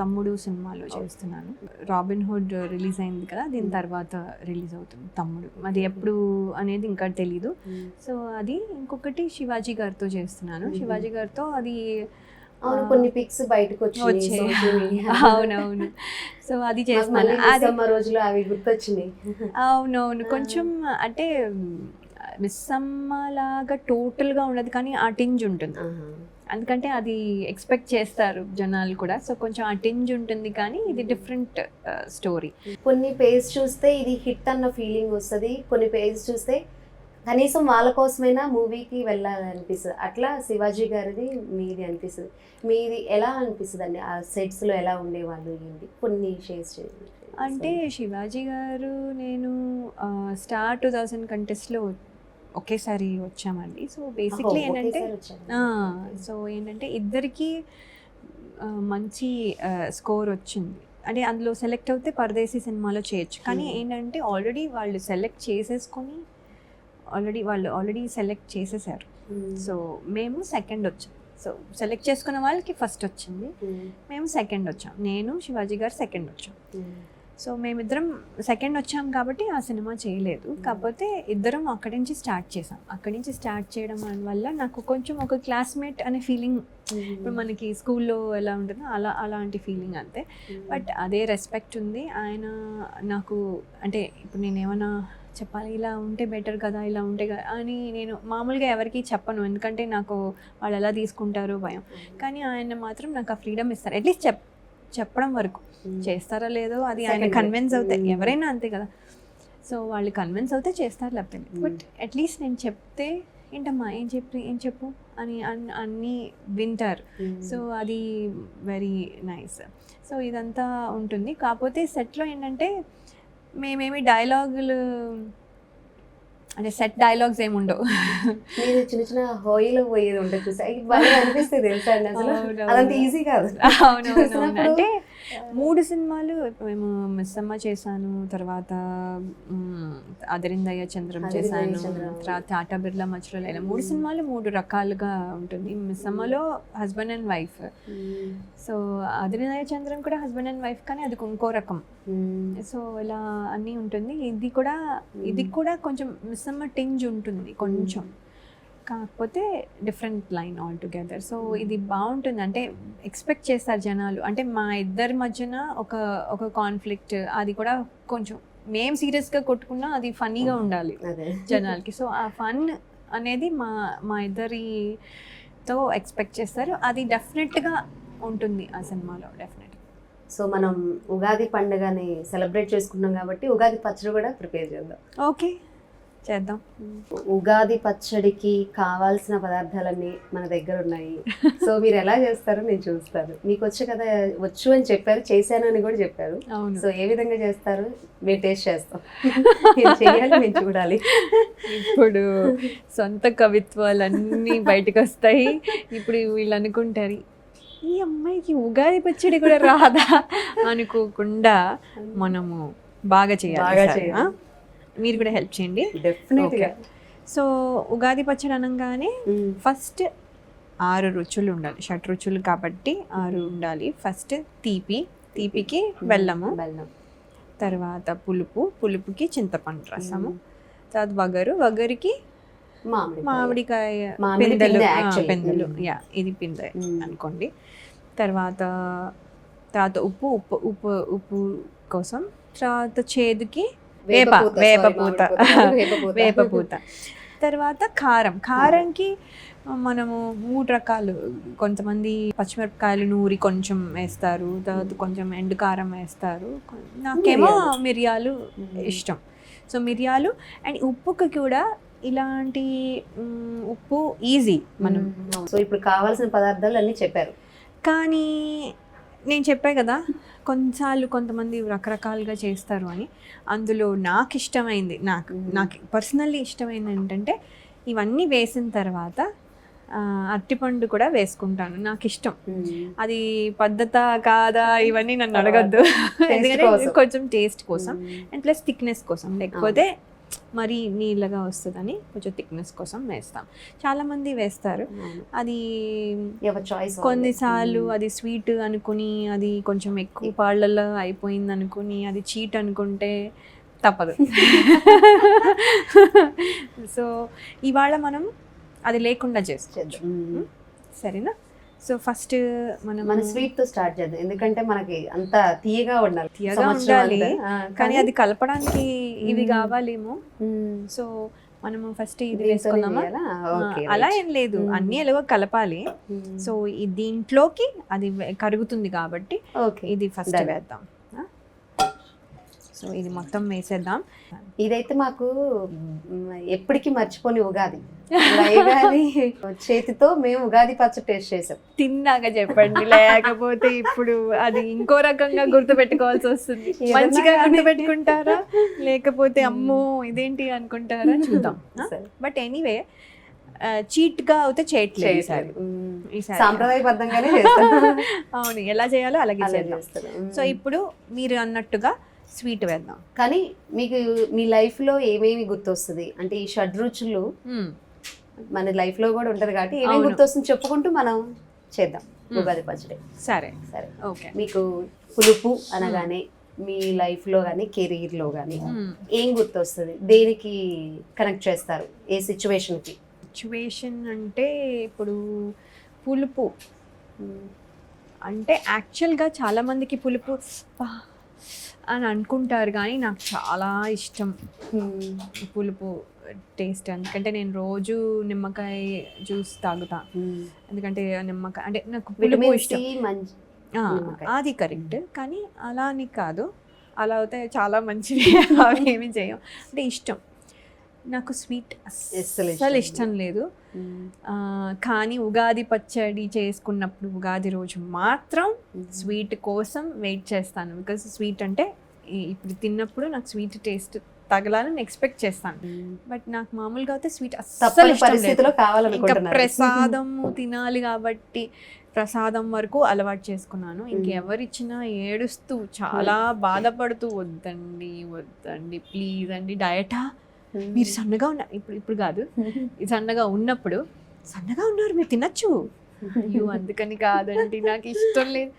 తమ్ముడు సినిమాలో చేస్తున్నాను. రాబిన్ హుడ్ రిలీజ్ అయింది కదా, దీని తర్వాత రిలీజ్ అవుతుంది తమ్ముడు. అది ఎప్పుడు అనేది ఇంకా తెలీదు. సో అది ఇంకొకటి శివాజీ గారితో చేస్తున్నాను. శివాజీ గారితో అది అవును, కొన్ని పిక్స్ బయటకు వచ్చాయి. వచ్చాయి. అవునవును. సో అది చేస్తున్నాను. అది సమ్మర్ రోజులు అవి గుర్తొచ్చినాయి. అవునవును. కొంచెం అంటే మిస్సమ్మ లాగా టోటల్గా ఉండదు, కానీ ఆ టింజ్ ఉంటుంది. ఎందుకంటే అది ఎక్స్పెక్ట్ చేస్తారు జనాలు కూడా. సో కొంచెం ఆ టింజ్ ఉంటుంది, కానీ ఇది డిఫరెంట్ స్టోరీ. కొన్ని పేజ్ చూస్తే ఇది హిట్ అన్న ఫీలింగ్ వస్తుంది, కొన్ని పేజ్ చూస్తే కనీసం వాళ్ళ కోసమైనా మూవీకి వెళ్ళాలనిపిస్తుంది. అట్లా శివాజీ గారిది మీది అనిపిస్తుంది. మీది ఎలా అనిపిస్తుంది అండి? ఆ సెట్స్లో ఎలా ఉండేవాళ్ళు ఏంటి? కొన్ని షేర్స్ చేయండి. అంటే శివాజీ గారు నేను స్టార్ 2000 కంటెస్ట్లో ఒకేసారి వచ్చామండి. సో బేసిక్లీ ఏంటంటే సో ఏంటంటే ఇద్దరికి మంచి స్కోర్ వచ్చింది. అంటే అందులో సెలెక్ట్ అవుతే పరదేశీ సినిమాలో చేయొచ్చు, కానీ ఏంటంటే ఆల్రెడీ వాళ్ళు సెలెక్ట్ చేసేసుకొని ఆల్రెడీ సెలెక్ట్ చేసేసారు. సో మేము సెకండ్ వచ్చాం. సో సెలెక్ట్ చేసుకున్న వాళ్ళకి ఫస్ట్ వచ్చింది, మేము సెకండ్ వచ్చాం. నేను శివాజీ గారు సెకండ్ వచ్చాం. సో మేమిద్దరం సెకండ్ వచ్చాం కాబట్టి ఆ సినిమా చేయలేదు. కాకపోతే ఇద్దరం అక్కడి నుంచి స్టార్ట్ చేసాం. అక్కడి నుంచి స్టార్ట్ చేయడం వల్ల నాకు కొంచెం ఒక క్లాస్మేట్ అనే ఫీలింగ్, ఇప్పుడు మనకి స్కూల్లో ఎలా ఉంటుందో అలాంటి ఫీలింగ్ అంతే. బట్ అదే రెస్పెక్ట్ ఉంది. ఆయన నాకు అంటే ఇప్పుడు నేను ఏమైనా చెప్పాలి, ఇలా ఉంటే బెటర్ కదా, ఇలా ఉంటే అని నేను మామూలుగా ఎవరికి చెప్పను, ఎందుకంటే నాకు వాళ్ళు ఎలా తీసుకుంటారో భయం. కానీ ఆయన మాత్రం నాకు ఆ ఫ్రీడమ్ ఇస్తారు. అట్లీస్ట్ చెప్పడం వరకు. చేస్తారా లేదో అది ఆయన కన్విన్స్ అవుతాయి, ఎవరైనా అంతే కదా. సో వాళ్ళు కన్విన్స్ అవుతే చేస్తారు, లేకపోతే లేదు. బట్ అట్లీస్ట్ నేను చెప్తే ఏంటమ్మా ఏం చెప్పు అని అన్నీ వింటారు. సో అది వెరీ నైస్. సో ఇదంతా ఉంటుంది. కాకపోతే సెట్లో ఏంటంటే మేమేమి డైలాగులు అంటే సెట్ డైలాగ్స్ ఏమి ఉండవు. మీరు చిన్న చిన్న హోయిలో పోయేది ఉంటుంది చూసా, బాగా అనిపిస్తుంది తెలుసా అండి. అసలు అదంత ఈజీ కాదు. అవునవును. అంటే 3 సినిమాలు మేము మిస్సమ్మ చేశాను, తర్వాత అదరిందయ్య చంద్రం చేశాను, తర్వాత టాటా బిర్లా మధ్యలో లేన. 3 సినిమాలు 3 రకాలుగా ఉంటుంది. మిస్సమ్మలో హస్బెండ్ అండ్ వైఫ్, సో అదరిందయ్య చంద్రం కూడా హస్బెండ్ అండ్ వైఫ్, కానీ అది ఇంకో రకం. సో ఇలా అన్నీ ఉంటుంది. ఇది కూడా కొంచెం మిస్సమ్మ టింజ్ ఉంటుంది కొంచెం, కాకపోతే different line all together. So ఇది బాగుంటుంది. అంటే ఎక్స్పెక్ట్ చేస్తారు జనాలు, అంటే మా ఇద్దరి మధ్యన ఒక కాన్ఫ్లిక్ట్, అది కూడా కొంచెం మేము సీరియస్గా కొట్టుకున్నా అది ఫన్నీగా ఉండాలి జనాలకి. సో ఆ ఫన్ అనేది మా ఇద్దరితో ఎక్స్పెక్ట్ చేస్తారు. అది డెఫినెట్గా ఉంటుంది ఆ సినిమాలో, డెఫినెట్గా. సో మనం ఉగాది పండుగని సెలబ్రేట్ చేసుకున్నాం కాబట్టి ఉగాది పచ్చడి కూడా ప్రిపేర్ చేద్దాం. ఓకే, చేద్దాం. ఉగాది పచ్చడికి కావాల్సిన పదార్థాలన్నీ మన దగ్గర ఉన్నాయి. సో మీరు ఎలా చేస్తారో నేను చూస్తాను. మీకు వచ్చు అని చెప్పారు, చేశాను అని కూడా చెప్పారు. సో ఏ విధంగా చేస్తారు మేము టేస్ట్ చేస్తాం. మీరు చేయాలి, మేము చూడాలి. ఇప్పుడు సొంత కవిత్వాలన్నీ బయటకు వస్తాయి. ఇప్పుడు వీళ్ళు అనుకుంటారు, ఈ అమ్మాయికి ఉగాది పచ్చడి కూడా రాదా అనుకోకుండా మనము బాగా చేయాలి. మీరు కూడా హెల్ప్ చేయండి. డెఫినెట్గా. సో ఉగాది పచ్చడి అనగానే ఫస్ట్ 6 రుచులు ఉండాలి. 6 రుచులు కాబట్టి 6 ఉండాలి. ఫస్ట్ తీపికి బెల్లము, తర్వాత పులుపుకి చింతపండు రసము, తర్వాత వగరుకి మామిడికాయ పిందెలు, ఇది పిందె అనుకోండి. తర్వాత ఉప్పు కోసం, తర్వాత చేదుకి వేపపూత, తర్వాత కారంకి మనము 3 రకాలు. కొంతమంది పచ్చిమిరపకాయలు నూరి కొంచెం వేస్తారు, తర్వాత కొంచెం ఎండు కారం వేస్తారు. నాకేమో మిరియాలు ఇష్టం. సో మిరియాలు అండ్ ఉప్పుకి కూడా ఇలాంటి ఉప్పు ఈజీ మనం. సో ఇప్పుడు కావాల్సిన పదార్థాలు అన్నీ చెప్పారు, కానీ నేను చెప్పా కదా కొన్నిసార్లు కొంతమంది రకరకాలుగా చేస్తారు అని. అందులో నాకు ఇష్టమైంది, నాకు పర్సనల్లీ ఇష్టమైంది ఏంటంటే ఇవన్నీ వేసిన తర్వాత అరటిపండు కూడా వేసుకుంటాను. నాకు ఇష్టం. అది పద్ధత కాదా ఇవన్నీ నన్ను అడగద్దు, ఎందుకంటే కొంచెం టేస్ట్ కోసం అండ్ ప్లస్ థిక్నెస్ కోసం. లేకపోతే మరీ నీళ్ళగా వస్తుందని కొంచెం థిక్నెస్ కోసం వేస్తాం. చాలామంది వేస్తారు. అది కొన్నిసార్లు అది స్వీట్ అనుకుని అది కొంచెం ఎక్కువ పాళ్ళల్లో అయిపోయింది అనుకుని అది చీట్ అనుకుంటే తప్పదు. సో ఇవాళ మనం అది లేకుండా చేసుకోవచ్చు. సరేనా? సో ఫస్ట్ మన స్వీట్ తో స్టార్ట్ చేద్దాం, ఎందుకంటే మనకి అంత తీయగా ఉండాలి, తీయగా సంవత్సరం ఉండాలి. అంతా. కానీ అది కలపడానికి ఇవి మ్మ్. కావాలేమో. మ్మ్. సో మనము ఫస్ట్ ఇది దీంతోనే వేసుకుందామా? చేయాలా? ఓకే, అలా రైట్. ఏం లేదు, మ్మ్. అన్ని ఎలాగో కలపాలి. మ్మ్. సో దీంట్లోకి అది కరుగుతుంది కాబట్టి ఓకే, ఇది ఫస్ట్ Done. వేద్దాం. సో ఇది మొత్తం వేసేద్దాం. ఇదైతే మాకు ఎప్పటికీ మర్చిపోని ఉగాది. ఉగాది చేతితో మేము ఉగాది పచ్చడి టేస్ట్ చేసాం. తిన్నాక చెప్పండి, లేకపోతే ఇప్పుడు అది ఇంకో రకంగా గుర్తు పెట్టుకోవాల్సి వస్తుంది. ఏదన్నా మంచిగా కానీ. గుర్తు పెట్టుకుంటారా లేకపోతే అమ్మో ఇదేంటి అనుకుంటారా చూద్దాం. సరే. బట్ ఎనీవే చీట్ గా అయితే చేయట్లేదు ఈసారి. ఈసారి. సాంప్రదాయబద్ధంగానే చేస్తాం. అవును, ఎలా చేయాలో అలాగే అలా చేద్దాం. చేస్తాం. సో ఇప్పుడు మీరు అన్నట్టుగా స్వీట్ వేద్దాం. కానీ మీకు మీ లైఫ్ లో ఏమేమి గుర్తొస్తుంది అంటే ఈ షడ్రుచులు మన లైఫ్ లో కూడా ఉంటది కాబట్టి ఏమేమి అవును. గుర్తొస్తుంది చెప్పుకుంటూ మనం చేద్దాం ఉగాది పచ్చడి. సరే సరే, ఓకే. మీకు పులుపు అనగానే మీ లైఫ్ లో కానీ కెరీర్ లో కానీ ఏం గుర్తొస్తుంది, దేనికి కనెక్ట్ చేస్తారు, ఏ సిచ్యువేషన్ కి? సిచ్యువేషన్ అంటే ఇప్పుడు పులుపు అంటే యాక్చువల్గా చాలా మందికి పులుపు "పా" అని అనుకుంటారు, కానీ నాకు చాలా ఇష్టం పులుపు టేస్ట్. ఎందుకంటే నేను రోజు నిమ్మకాయ జ్యూస్ తాగుతా, ఎందుకంటే నిమ్మకాయ అంటే నాకు పులుపు విటమిన్ ఇష్టం. సి మంచి నిమ్మకాయ. అది కరెక్ట్, కానీ అలా అని కాదు, అలా అయితే చాలా మంచిది. అవి ఏమి చేయం, అంటే ఇష్టం. నాకు స్వీట్ అస్సలు ఇష్టం లేదు. కానీ ఉగాది పచ్చడి చేసుకున్నప్పుడు ఉగాది రోజు మాత్రం స్వీట్ కోసం వెయిట్ చేస్తాను. బికాస్ స్వీట్ అంటే ఇప్పుడు తిన్నప్పుడు నాకు స్వీట్ టేస్ట్ తగలాలని ఎక్స్పెక్ట్ చేస్తాను. బట్ నాకు మామూలుగా అయితే స్వీట్ అస్సలు తప్పని ఇష్టం లేదు. పరిస్థితిలో ఇంకా కావాలనుకుంటున్నారు. ప్రసాదము తినాలి కాబట్టి ప్రసాదం వరకు అలవాటు చేసుకున్నాను. ఇంకెవరిచ్చినా ఏడుస్తూ చాలా బాధపడుతూ వద్దండి వద్దండి ప్లీజ్ అండి, డయటా మీరు సన్నగా ఉన్నారు, ఇప్పుడు కాదు, సన్నగా ఉన్నప్పుడు సన్నగా ఉన్నారు మీరు తినచ్చు, అయ్యో అందుకని కాదండి నాకు ఇష్టం లేదు.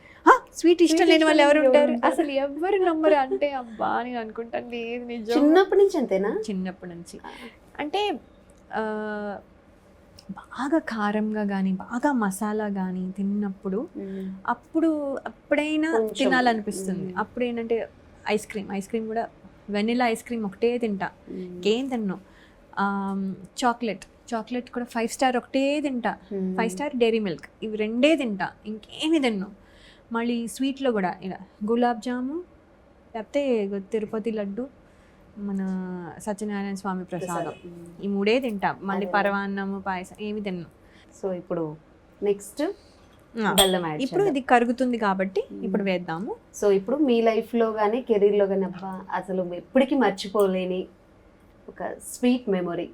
స్వీట్ ఇష్టం లేని వాళ్ళు ఎవరు ఉంటారు? అసలు ఎవరు నమ్మరు. అంటే అబ్బా అని అనుకుంటాను, లేదు నిజం. చిన్నప్పటి నుంచి అంతేనా? చిన్నప్పటి నుంచి అంటే బాగా కారంగా కానీ బాగా మసాలా కానీ తిన్నప్పుడు అప్పుడైనా కొంచెం. తినాలనిపిస్తుంది. అప్పుడు ఏంటంటే ఐస్ క్రీమ్ కూడా వెనిలా ఐస్ క్రీమ్ ఒకటే తింటా, ఇంకేం తిన్నాను. చాక్లెట్ కూడా 5 స్టార్ ఒకటే తింటా, 5 స్టార్ డైరీ మిల్క్, ఇవి రెండే తింటా, ఇంకేమి తిన్నాను. మళ్ళీ స్వీట్లో కూడా ఇలా గులాబ్ జాము, లేకపోతే తిరుపతి లడ్డు, మన సత్యనారాయణ స్వామి ప్రసాదం, ఈ మూడే తింటా. మళ్ళీ పరమాన్నము పాయసం ఏమి తిన్నాను. సో ఇప్పుడు నెక్స్ట్ బెల్లం యాడ్ ఇప్పుడు ఇది కరుగుతుంది కాబట్టి ఇప్పుడు వేద్దాము. సో ఇప్పుడు మీ లైఫ్ లో కానీ కెరీర్ లో కానీ అబ్బా అసలు ఎప్పటికీ మర్చిపోలేని ఒక స్వీట్ మెమొరీ.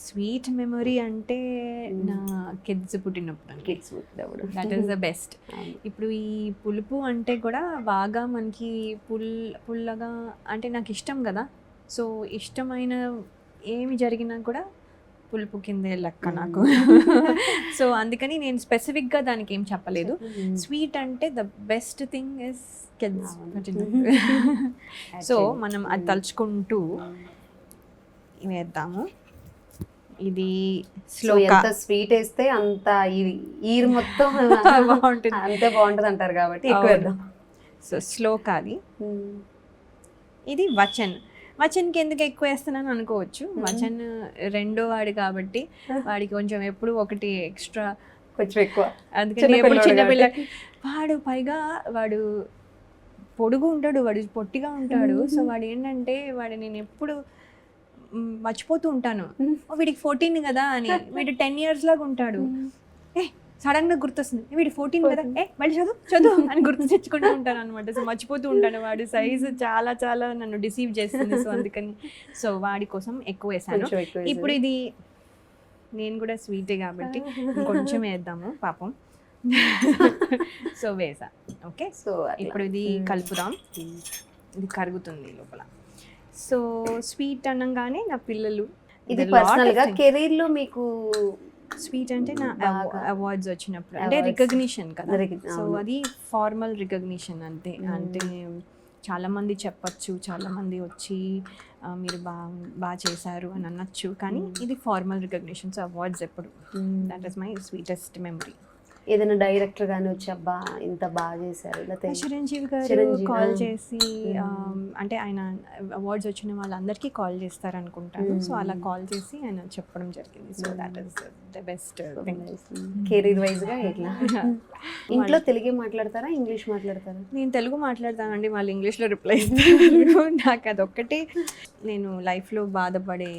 స్వీట్ మెమొరీ అంటే నా కిడ్స్ పుట్టినప్పుడు, కిడ్స్ పుట్టినప్పుడు దట్ ఈస్ ద బెస్ట్. ఇప్పుడు ఈ పులుపు అంటే కూడా బాగా మనకి పుల్లగా అంటే నాకు ఇష్టం కదా. సో ఇష్టమైన ఏమి జరిగినా కూడా పులుపు కిందే లెక్క నాకు. సో అందుకని నేను స్పెసిఫిక్గా దానికి ఏం చెప్పలేదు. స్వీట్ అంటే the best thing is kids. So మనం అది తలుచుకుంటూ వేద్దాము. ఇది స్లో, ఎంత స్వీట్ వేస్తే అంత ఈర్ మొత్తం బాగుంటుంది, అంతే బాగుంటుంది అంటారు కాబట్టి ఎక్కువ వేద్దాం. సో స్లో కాది. ఇది వచన్కి ఎందుకు ఎక్కువ వేస్తున్నాను అనుకోవచ్చు. వచన్ రెండో వాడు కాబట్టి వాడికి కొంచెం ఎప్పుడు ఒకటి ఎక్స్ట్రా కొంచెం ఎక్కువ, అందుకని ఎప్పుడు చిన్నపిల్ల వాడు, పైగా వాడు పొడుగు ఉంటాడు, వాడు పొట్టిగా ఉంటాడు. సో వాడు ఏంటంటే నేను ఎప్పుడు మర్చిపోతూ ఉంటాను, వీడికి 14 కదా అని. వీడు 10 years లాగా ఉంటాడు. సడన్ గా గుర్తొస్తుంది, వీడు 14 కదా, మళ్ళీ చదువు అని గుర్తు తెచ్చుకుంటూ ఉంటాను అనమాట. సో మర్చిపోతూ ఉంటాను. వాడి సైజు చాలా చాలా నన్ను డిసీవ్ చేస్తుంది. సో అందుకని వాడి కోసం ఎక్కువ వేసాను. ఇప్పుడు ఇది నేను కూడా స్వీటే కాబట్టి కొంచెం వేద్దాము పాపం. సో వేసా. ఓకే, సో ఇప్పుడు ఇది కలుపుదాం, ఇది కరుగుతుంది లోపల. సో స్వీట్ అనగానే నా పిల్లలు, ఇది పర్సనల్ గా కెరీర్ లో మీకు స్వీట్ అంటే నా అవార్డ్స్ వచ్చినప్పుడు, అంటే రికగ్నిషన్ కదా. సో అది ఫార్మల్ రికగ్నిషన్ అంతే. అంటే చాలా మంది చెప్పచ్చు, చాలా మంది వచ్చి మీరు బాగా చేశారు అని అనొచ్చు, కానీ ఇది ఫార్మల్ రికగ్నిషన్. సో అవార్డ్స్ ఎప్పుడు, that is my sweetest memory. ఏదైనా డైరెక్టర్ గానీ వచ్చి అబ్బా ఇంత బాగా చేశారు లేకపోతే చిరంజీవి గారు చిరంజీవి, కాల్ ఆ. చేసి అంటే ఆయన అవార్డ్స్ వచ్చిన వాళ్ళందరికీ కాల్ చేస్తారు అనుకుంటాను. సో అలా కాల్ చేసి ఆయన చెప్పడం జరిగింది. So that is the best thing. Career wise గా ఇట్లా ఇంట్లో తెలుగే మాట్లాడతారా ఇంగ్లీష్ మాట్లాడతారా? నేను తెలుగు మాట్లాడతానండి, వాళ్ళు ఇంగ్లీష్లో రిప్లై ఇస్తారు. నాకు అదొక్కటే నేను లైఫ్లో బాధపడే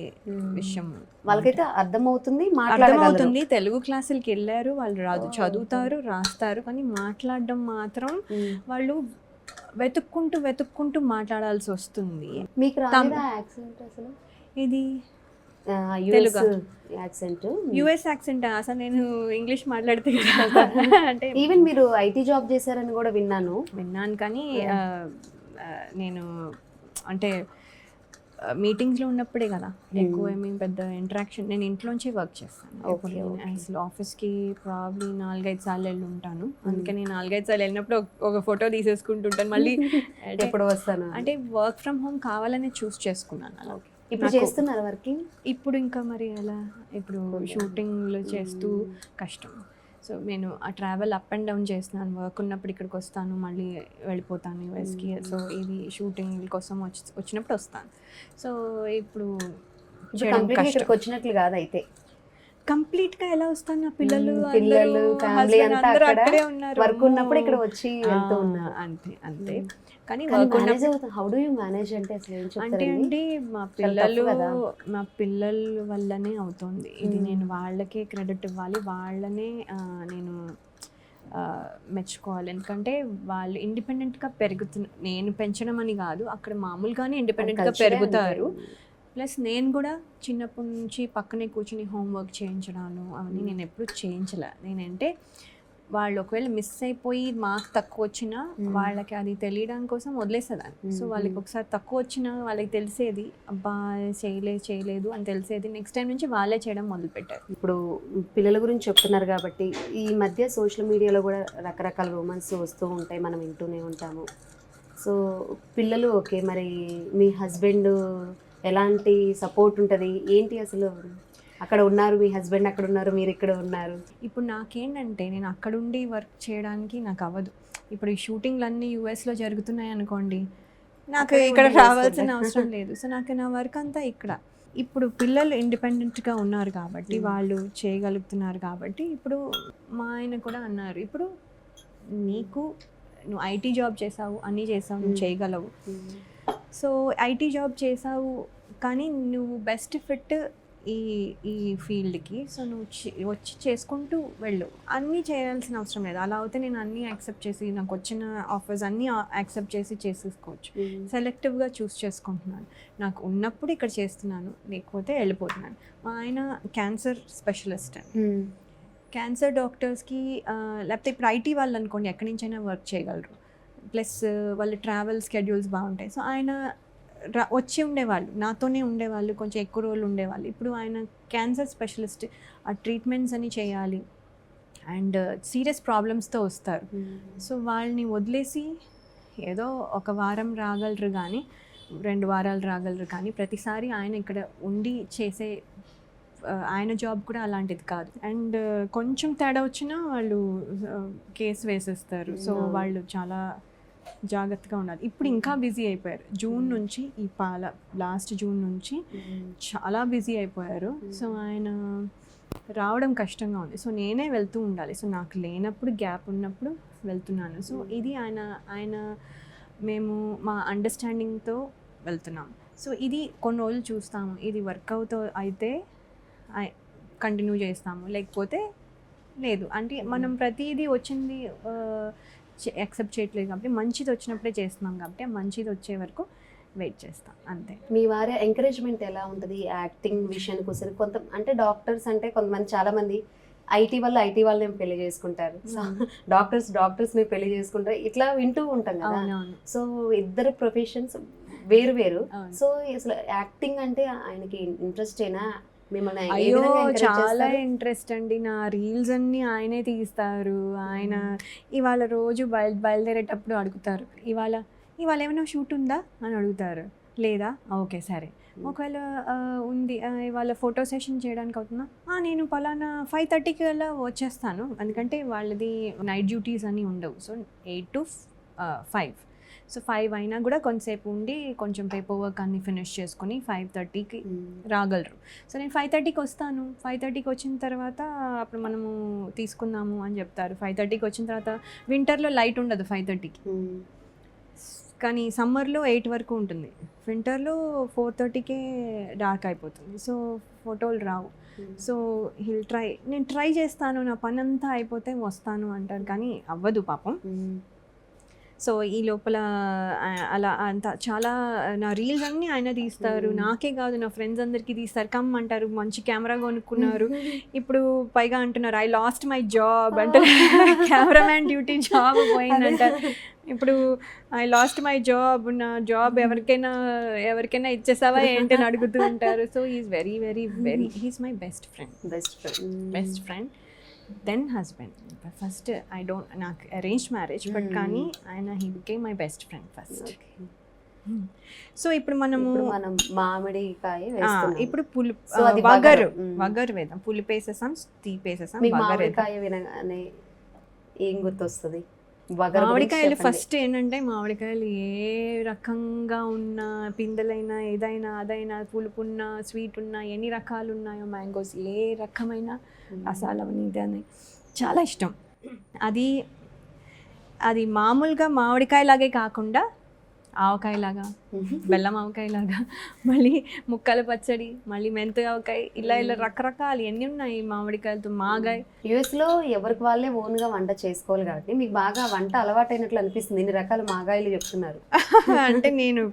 విషయం. వాళ్ళకైతే అర్థమవుతుంది, మాట్లాడగలరు. అర్థమవుతుంది, తెలుగు క్లాసులకి వెళ్ళారు వాళ్ళు, రాదు చదువుతారు రాస్తారు, కానీ మాట్లాడడం మాత్రం వాళ్ళు వెతుక్కుంటూ మాట్లాడాల్సి వస్తుంది. మీకు రాదా యాక్సెంట్ అసలు? ఇది తెలుగు యాక్సెంట్, యుఎస్ యాక్సెంట్. అసలు నేను ఇంగ్లీష్ మాట్లాడితే అంటే ఈవెన్ మీరు ఐటీ జాబ్ చేశారని కూడా విన్నాను. కానీ నేను అంటే మీటింగ్స్లో ఉన్నప్పుడే కదా ఎక్కువ ఏమీ పెద్ద ఇంటరాక్షన్. నేను ఇంట్లోంచే వర్క్ చేస్తాను. అసలు ఆఫీస్కి ప్రాబ్లీ 4-5 సార్లు వెళ్ళి ఉంటాను. అందుకని 4-5 సార్లు వెళ్ళినప్పుడు ఒక ఫోటో తీసేసుకుంటుంటాను. మళ్ళీ ఎప్పుడు వస్తాను అంటే వర్క్ ఫ్రమ్ హోమ్ కావాలనే చూస్ చేసుకున్నాను అలా. ఇప్పుడు చేస్తున్నారు వర్కింగ్? ఇప్పుడు ఇంకా మరి అలా ఇప్పుడు షూటింగ్లు చేస్తూ కష్టం. సో నేను ఆ ట్రావెల్ అప్ అండ్ డౌన్ చేస్తున్నాను. వర్క్ ఉన్నప్పుడు ఇక్కడికి వస్తాను, మళ్ళీ వెళ్ళిపోతాను యూఎస్కి. సో ఇది షూటింగ్ కోసం వచ్చినప్పుడు వస్తాను. సో ఇప్పుడు ఇక్కడికి వచ్చినట్లు కాదు అయితే కంప్లీట్గా ఎలా వస్తాను? నా పిల్లలు ఫ్యామిలీ అంతా అక్కడే ఉన్నారు. వర్క్ ఉన్నప్పుడు ఇక్కడ వచ్చి వెళ్తూ ఉన్నారు. అంతే కానీ హౌ డు యు మేనేజ్ అంటే అసలు ఏం చెప్తారు? అంటే అండి మా పిల్లల వల్లనే అవుతుంది ఇది. నేను వాళ్ళకే క్రెడిట్ ఇవ్వాలి, వాళ్ళనే నేను మెచ్చుకోవాలి. ఎందుకంటే వాళ్ళు ఇండిపెండెంట్గా నేను పెంచడం అని కాదు, అక్కడ మామూలుగానే ఇండిపెండెంట్గా పెరుగుతారు. ప్లస్ నేను కూడా చిన్నప్పటి నుంచి పక్కనే కూర్చుని హోంవర్క్ చేయించడాలు అవన్నీ నేను ఎప్పుడు చేయించలే. నేనంటే వాళ్ళు ఒకవేళ మిస్ అయిపోయి మార్క్స్ తక్కువ వచ్చినా వాళ్ళకి అది తెలియడం కోసం వదిలేసేదాన్ని. సో వాళ్ళకి ఒకసారి తక్కువ వచ్చినా వాళ్ళకి తెలిసేది, అబ్బా చేయలేదు అని తెలిసేది. నెక్స్ట్ టైం నుంచి వాళ్ళే చేయడం మొదలుపెట్టారు. ఇప్పుడు పిల్లల గురించి చెప్తున్నారు కాబట్టి ఈ మధ్య సోషల్ మీడియాలో కూడా రకరకాల రూమర్స్ వస్తూ ఉంటాయి, మనం వింటూనే ఉంటాము. సో పిల్లలు ఓకే, మరి మీ హస్బెండ్ ఎలాంటి సపోర్ట్ ఉంటుంది ఏంటి? అసలు అక్కడ ఉన్నారు మీ హస్బెండ్, అక్కడ ఉన్నారు మీరు ఇక్కడ ఉన్నారు. ఇప్పుడు నాకేంటంటే నేను అక్కడుండి వర్క్ చేయడానికి నాకు అవ్వదు. ఇప్పుడు ఈ షూటింగ్లు అన్నీ యూఎస్లో జరుగుతున్నాయి అనుకోండి, నాకు ఇక్కడ రావాల్సిన అవసరం లేదు. సో నాకు నా వర్క్ అంతా ఇక్కడ. ఇప్పుడు పిల్లలు ఇండిపెండెంట్గా ఉన్నారు కాబట్టి వాళ్ళు చేయగలుగుతున్నారు కాబట్టి ఇప్పుడు మా ఆయన కూడా అన్నారు, ఇప్పుడు నువ్వు ఐటీ జాబ్ చేసావు, అన్నీ చేసావు, నువ్వు చేయగలవు. సో ఐటీ జాబ్ చేసావు కానీ నువ్వు బెస్ట్ ఫిట్ ఈ ఫీల్డ్కి. సో నువ్వు వచ్చి చేసుకుంటూ వెళ్ళు, అన్నీ చేయాల్సిన అవసరం లేదు. అలా అయితే నేను అన్నీ యాక్సెప్ట్ చేసి నాకు వచ్చిన ఆఫర్స్ అన్నీ యాక్సెప్ట్ చేసి చేసేసుకోవచ్చు. సెలెక్టివ్గా చూస్ చేసుకుంటున్నాను. నాకు ఉన్నప్పుడు ఇక్కడ చేస్తున్నాను, లేకపోతే వెళ్ళిపోతున్నాను. మా ఆయన క్యాన్సర్ స్పెషలిస్ట్ అండి. క్యాన్సర్ డాక్టర్స్కి లేకపోతే ఇప్పుడు ఐటీ వాళ్ళు అనుకోండి ఎక్కడి నుంచైనా వర్క్ చేయగలరు. ప్లస్ వాళ్ళ ట్రావెల్ స్కెడ్యూల్స్ బాగుంటాయి. సో ఆయన వచ్చి ఉండేవాళ్ళు, నాతోనే ఉండేవాళ్ళు, కొంచెం ఎక్కువ రోజులు ఉండేవాళ్ళు. ఇప్పుడు ఆయన క్యాన్సర్ స్పెషలిస్ట్, ఆ ట్రీట్మెంట్స్ అని చేయాలి అండ్ సీరియస్ ప్రాబ్లమ్స్తో వస్తారు. సో వాళ్ళని వదిలేసి ఏదో ఒక వారం రాగలరు కానీ 2 వారాలు రాగలరు కానీ ప్రతిసారి ఆయన ఇక్కడ ఉండి చేసే ఆయన జాబ్ కూడా అలాంటిది కాదు. అండ్ కొంచెం తేడా వచ్చినా వాళ్ళు కేసు వేసేస్తారు. సో వాళ్ళు చాలా జాగ్రత్తగా ఉండాలి. ఇప్పుడు ఇంకా బిజీ అయిపోయారు. జూన్ నుంచి లాస్ట్ జూన్ నుంచి చాలా బిజీ అయిపోయారు. సో ఆయన రావడం కష్టంగా ఉంది. సో నేనే వెళ్తూ ఉండాలి. సో నాకు లేనప్పుడు గ్యాప్ ఉన్నప్పుడు వెళ్తున్నాను. సో ఇది మేము మా అండర్స్టాండింగ్తో వెళ్తున్నాం. సో ఇది కొన్ని రోజులు చూస్తాము, ఇది వర్కౌట్ అయితే కంటిన్యూ చేస్తాము, లేకపోతే లేదు. అంటే మనం ప్రతిదీ వచ్చింది యాక్సెప్ట్ చేయట్లేదు కాబట్టి మంచిది వచ్చినప్పుడే చేస్తున్నాం కాబట్టి మంచిది వచ్చే వరకు వెయిట్ చేస్తాం అంతే. మీ వారి ఎంకరేజ్మెంట్ ఎలా ఉంటుంది యాక్టింగ్ విషయానికి వస్తుంది? అంటే డాక్టర్స్ అంటే కొంతమంది చాలామంది ఐటీ వాళ్ళని పెళ్లి చేసుకుంటారు, డాక్టర్స్ని పెళ్లి చేసుకుంటారు, ఇట్లా వింటూ ఉంటాం కదా. సో ఇద్దరు ప్రొఫెషన్స్ వేరు. సో అసలు యాక్టింగ్ అంటే ఆయనకి ఇంట్రెస్టేనా? అయ్యో చాలా ఇంట్రెస్ట్ అండి. నా రీల్స్ అన్నీ ఆయనే తీస్తారు. ఆయన ఇవాళ రోజు బయలుదేరేటప్పుడు అడుగుతారు, ఇవాళ ఏమైనా షూట్ ఉందా అని అడుగుతారు. లేదా ఓకే సరే. ఒకవేళ ఉంది వాళ్ళ ఫోటో సెషన్ చేయడానికి అవుతుందా, నేను పలానా 5:30కి అలా వచ్చేస్తాను, ఎందుకంటే వాళ్ళది నైట్ డ్యూటీస్ అని ఉండవు. So 8 to 5. సో 5 అయినా కూడా కొంతసేపు ఉండి కొంచెం పేపర్ వర్క్ అన్ని ఫినిష్ చేసుకొని 5:30కి రాగలరు. సో నేను 5:30కి వస్తాను. 5:30కి వచ్చిన తర్వాత అప్పుడు మనము తీసుకుందాము అని చెప్తారు. 5:30కి వచ్చిన తర్వాత వింటర్లో లైట్ ఉండదు 5:30కి, కానీ సమ్మర్లో 8 వరకు ఉంటుంది. వింటర్లో 4:30కే డార్క్ అయిపోతుంది. సో ఫోటోలు రావు. సో నేను ట్రై చేస్తాను, నా పని అంతా అయిపోతే వస్తాను అంటారు, కానీ అవ్వదు పాపం. సో ఈ లోపల అలా అంతా చాలా నా రీల్స్ అన్నీ ఆయన తీస్తారు. నాకే కాదు, నా ఫ్రెండ్స్ అందరికీ తీస్తారు. కమ్ అంటారు, మంచి కెమెరా కొనుక్కున్నారు. ఇప్పుడు పైగా అంటున్నారు ఐ లాస్ట్ మై జాబ్ అంటే కెమెరామ్యాన్ డ్యూటీ జాబ్ పోయిందంటారు. ఇప్పుడు ఐ లాస్ట్ మై జాబ్, నా జాబ్ ఎవరికైనా ఇచ్చేసావా ఏంటి అని అడుగుతూ ఉంటారు. So is very very very he's my best friend then husband. First నాకు అరేంజ్డ్ మ్యారేజ్, బట్ కానీ ఆయన he became my best friend first. So ఇప్పుడు మనం మామిడికాయ ఇప్పుడు వగరు వేద్దాం. పులిపేసేసాం, తీపేసేసాం. మామిడికాయ వినగానే ఏం గుర్తొస్తుంది? మామిడికాయలు ఫస్ట్ ఏంటంటే, మామిడికాయలు ఏ రకంగా ఉన్న పిందెలైనా ఏదైనా అదైనా పులుపున్నా స్వీట్ ఉన్నా ఎన్ని రకాలు ఉన్నాయో మ్యాంగోస్, ఏ రకమైన రసాలవని ఇదని చాలా ఇష్టం. అది మామూలుగా మామిడికాయలాగే కాకుండా ఆవకాయలాగా, బెల్లం ఆవకాయలాగా, మళ్ళీ ముక్కల పచ్చడి, మళ్ళీ మెంతి ఆవకాయ, ఇలా రకరకాలు ఎన్ని ఉన్నాయి మామిడికాయలతో. మాగాయ యూఎస్లో ఎవరికి వాళ్ళే ఓన్గా వంట చేసుకోవాలి కాబట్టి మీకు బాగా వంట అలవాటైనట్లు అనిపిస్తుంది. ఇన్ని రకాల మాగాయలు చెప్తున్నారు అంటే నేను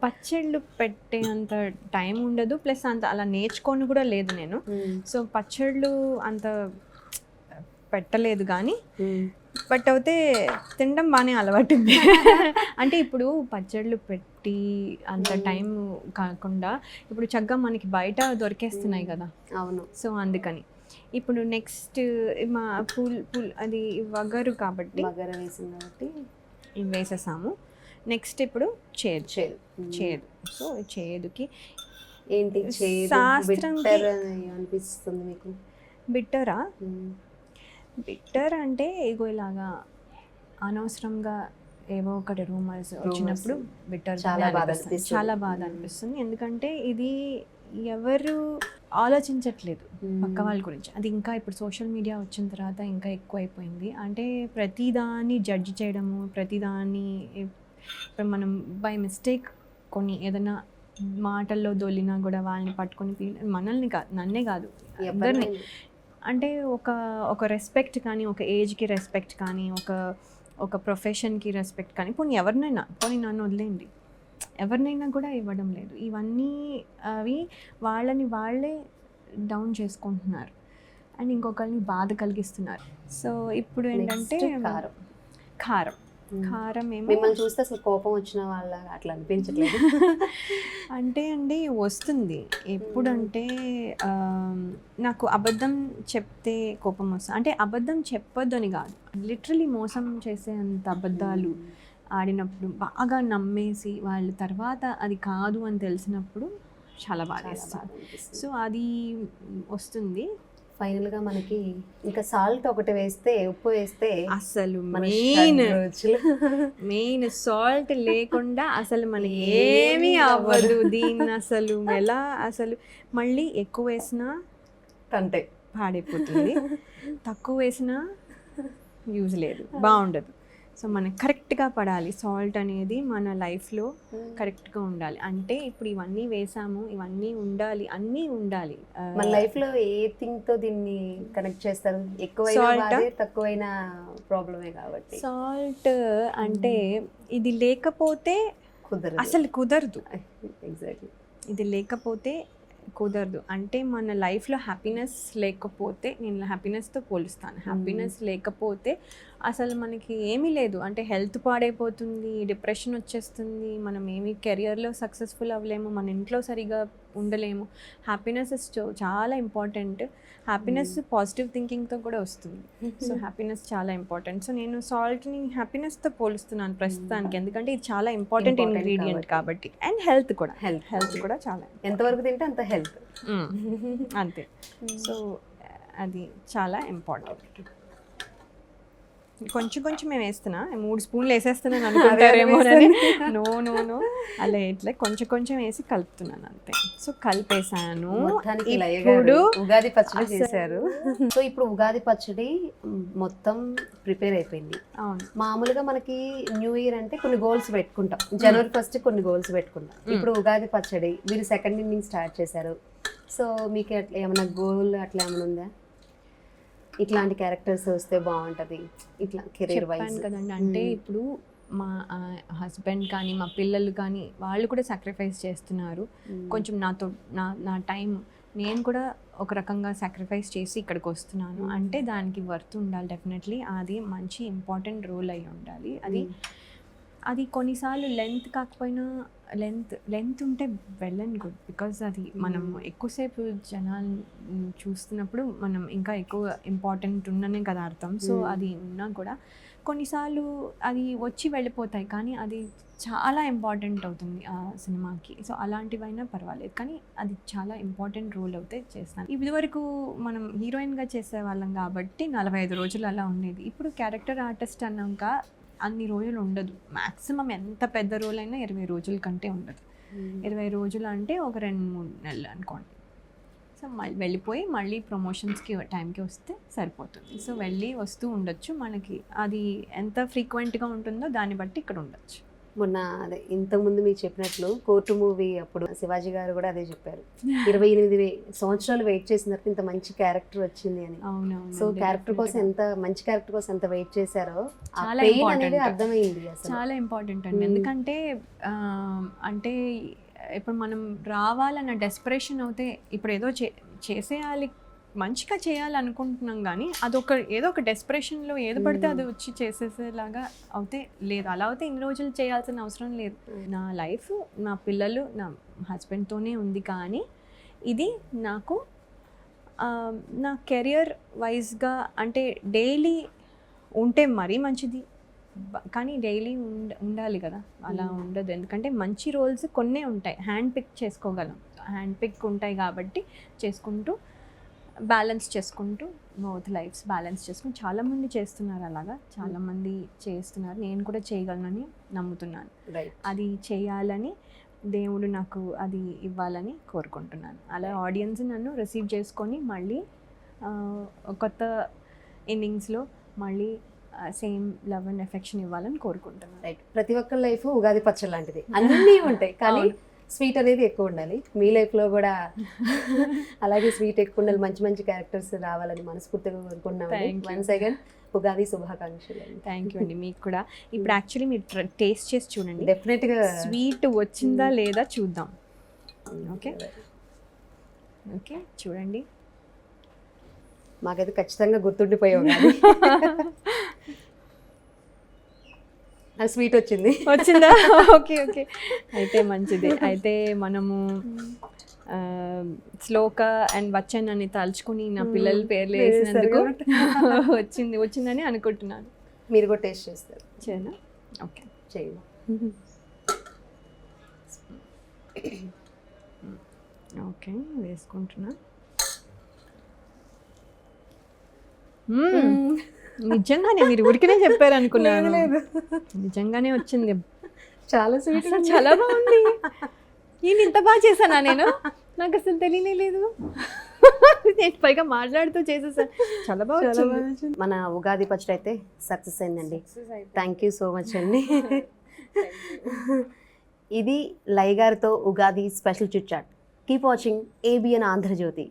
పచ్చళ్ళు పెట్టే అంత టైం ఉండదు, ప్లస్ అంత అలా నేర్చుకొని కూడా లేదు నేను. సో పచ్చళ్ళు అంత పెట్టలేదు, కానీ బట్ అయితే తినడం బాగానే అలవాటు ఉంది. అంటే ఇప్పుడు పచ్చళ్ళు పెట్టి అంత టైం కాకుండా ఇప్పుడు చక్కగా మనకి బయట దొరికేస్తున్నాయి కదా. అవును. సో అందుకని ఇప్పుడు నెక్స్ట్ మా అది వగరు కాబట్టి ఇవి వేసేసాము. నెక్స్ట్ ఇప్పుడు చేదు. సో చేదుకి ఏంటి శాస్త్రం అనిపిస్తుంది మీకు? బిట్టరా? బిట్టర్ అంటే ఇగో ఇలాగా అనవసరంగా ఏవో ఒకటి రూమర్స్ వచ్చినప్పుడు బిట్టర్ చాలా బాధ అనిపిస్తుంది. ఎందుకంటే ఇది ఎవరు ఆలోచించట్లేదు పక్క వాళ్ళ గురించి. అది ఇంకా ఇప్పుడు సోషల్ మీడియా వచ్చిన తర్వాత ఇంకా ఎక్కువ అయిపోయింది. అంటే ప్రతిదాన్ని జడ్జి చేయడము, ప్రతిదాన్ని ఇప్పుడు మనం బై మిస్టేక్ కొన్ని ఏదైనా మాటల్లో దొల్లినా కూడా వాళ్ళని పట్టుకొని మనల్ని కాదు, నన్నే కాదు, అందరినీ. అంటే ఒక రెస్పెక్ట్ కానీ, ఒక ఏజ్కి రెస్పెక్ట్ కానీ, ఒక ప్రొఫెషన్కి రెస్పెక్ట్ కానీ, పోనీ నన్ను వదిలేండి, ఎవరినైనా కూడా ఇవ్వడం లేదు. ఇవన్నీ అవి వాళ్ళే డౌన్ చేసుకుంటున్నారు అండ్ ఇంకొకరిని బాధ కలిగిస్తున్నారు. సో ఇప్పుడు ఏంటంటే కారం ఏమో మిమ్మల్ని చూస్తే అసలు కోపం వచ్చిన వాళ్ళ అట్లా అనిపించట్లేదు. అంటే అండి వస్తుంది. ఎప్పుడంటే నాకు అబద్ధం చెప్తే కోపం వస్తుంది. అంటే అబద్ధం చెప్పొద్దు అని కాదు, లిటరలీ మోసం చేసే అంత అబద్ధాలు ఆడినప్పుడు, బాగా నమ్మేసి వాళ్ళు తర్వాత అది కాదు అని తెలిసినప్పుడు చాలా బాగా వేస్తుంది. సో అది వస్తుంది. ఫైనల్గా మనకి ఇంకా సాల్ట్ ఒకటి వేస్తే, ఉప్పు వేస్తే అసలు మెయిన్ సాల్ట్ లేకుండా అసలు మనకి ఏమీ అవ్వదు. దీన్ని అసలు మళ్ళీ ఎక్కువ వేసినా కంటే పాడైపోతుంది, తక్కువ వేసినా యూజ్ లేదు, బాగుండదు. సో మనకి కరెక్ట్గా పడాలి సాల్ట్ అనేది, మన లైఫ్లో కరెక్ట్గా ఉండాలి. అంటే ఇప్పుడు ఇవన్నీ వేసాము, ఇవన్నీ ఉండాలి, అన్నీ ఉండాలి. మన లైఫ్లో ఏ థింగ్తో దీన్ని కనెక్ట్ చేస్తారు? ఎక్కువైనా తక్కువైనా ప్రాబ్లమే కాబట్టి. సాల్ట్ అంటే ఇది లేకపోతే అసలు కుదరదు. ఎగ్జాక్ట్లీ, ఇది లేకపోతే కుదరదు. అంటే మన లైఫ్లో హ్యాపీనెస్ లేకపోతే, నేను హ్యాపీనెస్తో పోలుస్తాను, హ్యాపీనెస్ లేకపోతే అసలు మనకి ఏమీ లేదు. అంటే హెల్త్ పాడైపోతుంది, డిప్రెషన్ వచ్చేస్తుంది, మనం ఏమి కెరియర్లో సక్సెస్ఫుల్ అవ్వలేము, మన ఇంట్లో సరిగా ఉండలేము. హ్యాపీనెస్ ఇస్ చాలా ఇంపార్టెంట్. హ్యాపీనెస్ పాజిటివ్ థింకింగ్తో కూడా వస్తుంది. సో హ్యాపీనెస్ చాలా ఇంపార్టెంట్. సో నేను సాల్ట్ని హ్యాపీనెస్తో పోలుస్తున్నాను ప్రస్తుతానికి, ఎందుకంటే ఇది చాలా ఇంపార్టెంట్ ఇంగ్రీడియంట్ కాబట్టి. అండ్ హెల్త్ కూడా, హెల్త్ కూడా చాలా ఎంతవరకు తింటే అంత హెల్త్. అంతే. సో అది చాలా ఇంపార్టెంట్. కొంచెం కొంచెం మేము వేస్తున్నా, 3 స్పూన్లు వేసేస్తున్నాను అనుకుంటారేమోనని. నో నో నో, అలా ఇట్లా కొంచెం కొంచెం వేసి కలుపుతున్నాను అంతే. సో కలిపేసాను. ఇప్పుడు ఉగాది పచ్చడి చేశారు. సో ఇప్పుడు ఉగాది పచ్చడి మొత్తం ప్రిపేర్ అయిపోయింది. అవును, మామూలుగా మనకి న్యూ ఇయర్ అంటే కొన్ని గోల్స్ పెట్టుకుంటాం, జనవరి 1 కొన్ని గోల్స్ పెట్టుకుంటాం. ఇప్పుడు ఉగాది పచ్చడి మీరు సెకండ్ ఇన్నింగ్ స్టార్ట్ చేశారు. సో మీకు అట్లా ఏమైనా గోల్ అట్లా ఏమైనా ఉందా, ఇట్లాంటి క్యారెక్టర్స్ వస్తే బాగుంటుంది ఇట్లా కెరీర్ వైజ్ కదండి? అంటే ఇప్పుడు మా హస్బెండ్ కానీ మా పిల్లలు కానీ వాళ్ళు కూడా సాక్రిఫైస్ చేస్తున్నారు. కొంచెం నాతో నా టైం నేను కూడా ఒక రకంగా సాక్రిఫైస్ చేసి ఇక్కడికి వస్తున్నాను అంటే దానికి వర్త్ ఉండాలి డెఫినెట్లీ. అది మంచి ఇంపార్టెంట్ రోల్ అయి ఉండాలి. అది కొన్నిసార్లు లెంత్ కాకపోయినా లెంత్ ఉంటే వెల్ అండ్ గుడ్. బికాజ్ అది మనం ఎక్కువసేపు జనాలు చూస్తున్నప్పుడు మనం ఇంకా ఎక్కువ ఇంపార్టెంట్ ఉన్ననే కదా అర్థం. సో అది ఉన్నా కూడా కొన్నిసార్లు అది వచ్చి వెళ్ళిపోతాయి, కానీ అది చాలా ఇంపార్టెంట్ అవుతుంది ఆ సినిమాకి. సో అలాంటివైనా పర్వాలేదు, కానీ అది చాలా ఇంపార్టెంట్ రోల్ అవుతే చేస్తాను. ఇదివరకు మనం హీరోయిన్గా చేసేవాళ్ళం కాబట్టి 45 రోజులు అలా ఉండేది. ఇప్పుడు క్యారెక్టర్ ఆర్టిస్ట్ అన్నాక అన్ని రోజులు ఉండదు. మ్యాక్సిమం ఎంత పెద్ద రోల్ అయినా 20 రోజుల కంటే ఉండదు. 20 రోజులు అంటే ఒక 2-3 నెలలు అనుకోండి. సో వెళ్ళిపోయి మళ్ళీ ప్రమోషన్స్కి టైంకి వస్తే సరిపోతుంది. సో వెళ్ళి వస్తూ ఉండొచ్చు. మనకి అది ఎంత ఫ్రీక్వెంట్గా ఉంటుందో దాన్ని బట్టి ఇక్కడ ఉండొచ్చు. మొన్న అదే ఇంతకుముందు మీకు చెప్పినట్లు కోర్టు మూవీ అప్పుడు శివాజీ గారు కూడా అదే చెప్పారు, 28 సంవత్సరాలు వెయిట్ చేసిన తర్వాత ఇంత మంచి క్యారెక్టర్ వచ్చింది అని. అవునవును. సో క్యారెక్టర్ కోసం ఎంత మంచి క్యారెక్టర్ కోసం ఎంత వెయిట్ చేశారో చాలా అనేది అర్థమైంది. చాలా ఇంపార్టెంట్ అండి. ఎందుకంటే అంటే ఇప్పుడు మనం రావాలన్న డెస్పరేషన్ అవుతే ఇప్పుడు ఏదో చేసేయాలి, మంచిగా చేయాలనుకుంటున్నాం, కానీ ఏదో ఒక డెస్పరేషన్లో ఏదో పడితే అది వచ్చి చేసేసేలాగా అవుతే లేదు. అలా అయితే ఇన్ని రోజులు చేయాల్సిన అవసరం లేదు. నా లైఫ్ నా పిల్లలు నా హస్బెండ్తోనే ఉంది, కానీ ఇది నాకు నా కెరియర్ వైజ్గా అంటే డైలీ ఉంటే మరీ మంచిది, కానీ డైలీ ఉండాలి కదా, అలా ఉండదు. ఎందుకంటే మంచి రోల్స్ కొన్నే ఉంటాయి, హ్యాండ్ పిక్ చేసుకోగలం, హ్యాండ్ పిక్ ఉంటాయి కాబట్టి చేసుకుంటూ బ్యాలెన్స్ చేసుకుంటూ బోత్ లైఫ్స్ బ్యాలెన్స్ చేసుకుంటూ చాలామంది చేస్తున్నారు, అలాగా చాలామంది చేస్తున్నారు. నేను కూడా చేయగలనని నమ్ముతున్నాను. అది చేయాలని దేవుడు నాకు అది ఇవ్వాలని కోరుకుంటున్నాను. అలా ఆడియన్స్ నన్ను రిసీవ్ చేసుకొని మళ్ళీ కొత్త ఇన్నింగ్స్లో మళ్ళీ సేమ్ లవ్ అండ్ ఎఫెక్షన్ ఇవ్వాలని కోరుకుంటున్నాను. రైట్. ప్రతి ఒక్కరి లైఫ్ ఉగాది పచ్చడి లాంటిది, అన్నీ ఉంటాయి కానీ స్వీట్ అనేది ఎక్కువ ఉండాలి. మీ లైఫ్లో కూడా అలాగే స్వీట్ ఎక్కువ ఉండాలి, మంచి మంచి క్యారెక్టర్స్ రావాలని మనస్ఫూర్తిగా కోరుకుంటున్నామండి. వన్స్ అగైన్ ఉగాది శుభాకాంక్షలు. థ్యాంక్ యూ అండి. మీకు కూడా. ఇప్పుడు యాక్చువల్లీ మీరు టేస్ట్ చేసి చూడండి, డెఫినెట్గా స్వీట్ వచ్చిందా లేదా చూద్దాం. ఓకే ఓకే, చూడండి. మాకైతే ఖచ్చితంగా గుర్తుండిపోయావు. స్వీట్ వచ్చిందా? ఓకే ఓకే, అయితే మంచిది. అయితే మనము శ్లోక అండ్ వచ్చన్ అని తలుచుకుని నా పిల్లల పేర్లు వేసినందుకు వచ్చిందని అనుకుంటున్నాను. మీరు కూడా టేస్ట్ చేస్తారు? చేయనా? ఓకే చేయండి. ఓకే, వేసుకుంటున్నా. నిజంగానే మీరు ఊరికనే చెప్పారు అనుకున్నాను, నిజంగానే వచ్చింది. చాలా స్వీట్, చాలా బాగుంది. నేను ఇంత బాగా చేశానా? నాకు అసలు తెలియలేదు. నేను పైగా మాట్లాడుతూ చేసేసాను. చాలా బాగా వచ్చింది. మన ఉగాది పచ్చడి అయితే సక్సెస్ అయిందండి. థ్యాంక్ యూ సో మచ్ అండి. ఇది లై గారితో Ugadi special chit chat. Keep watching ABN Andhra Jyothi.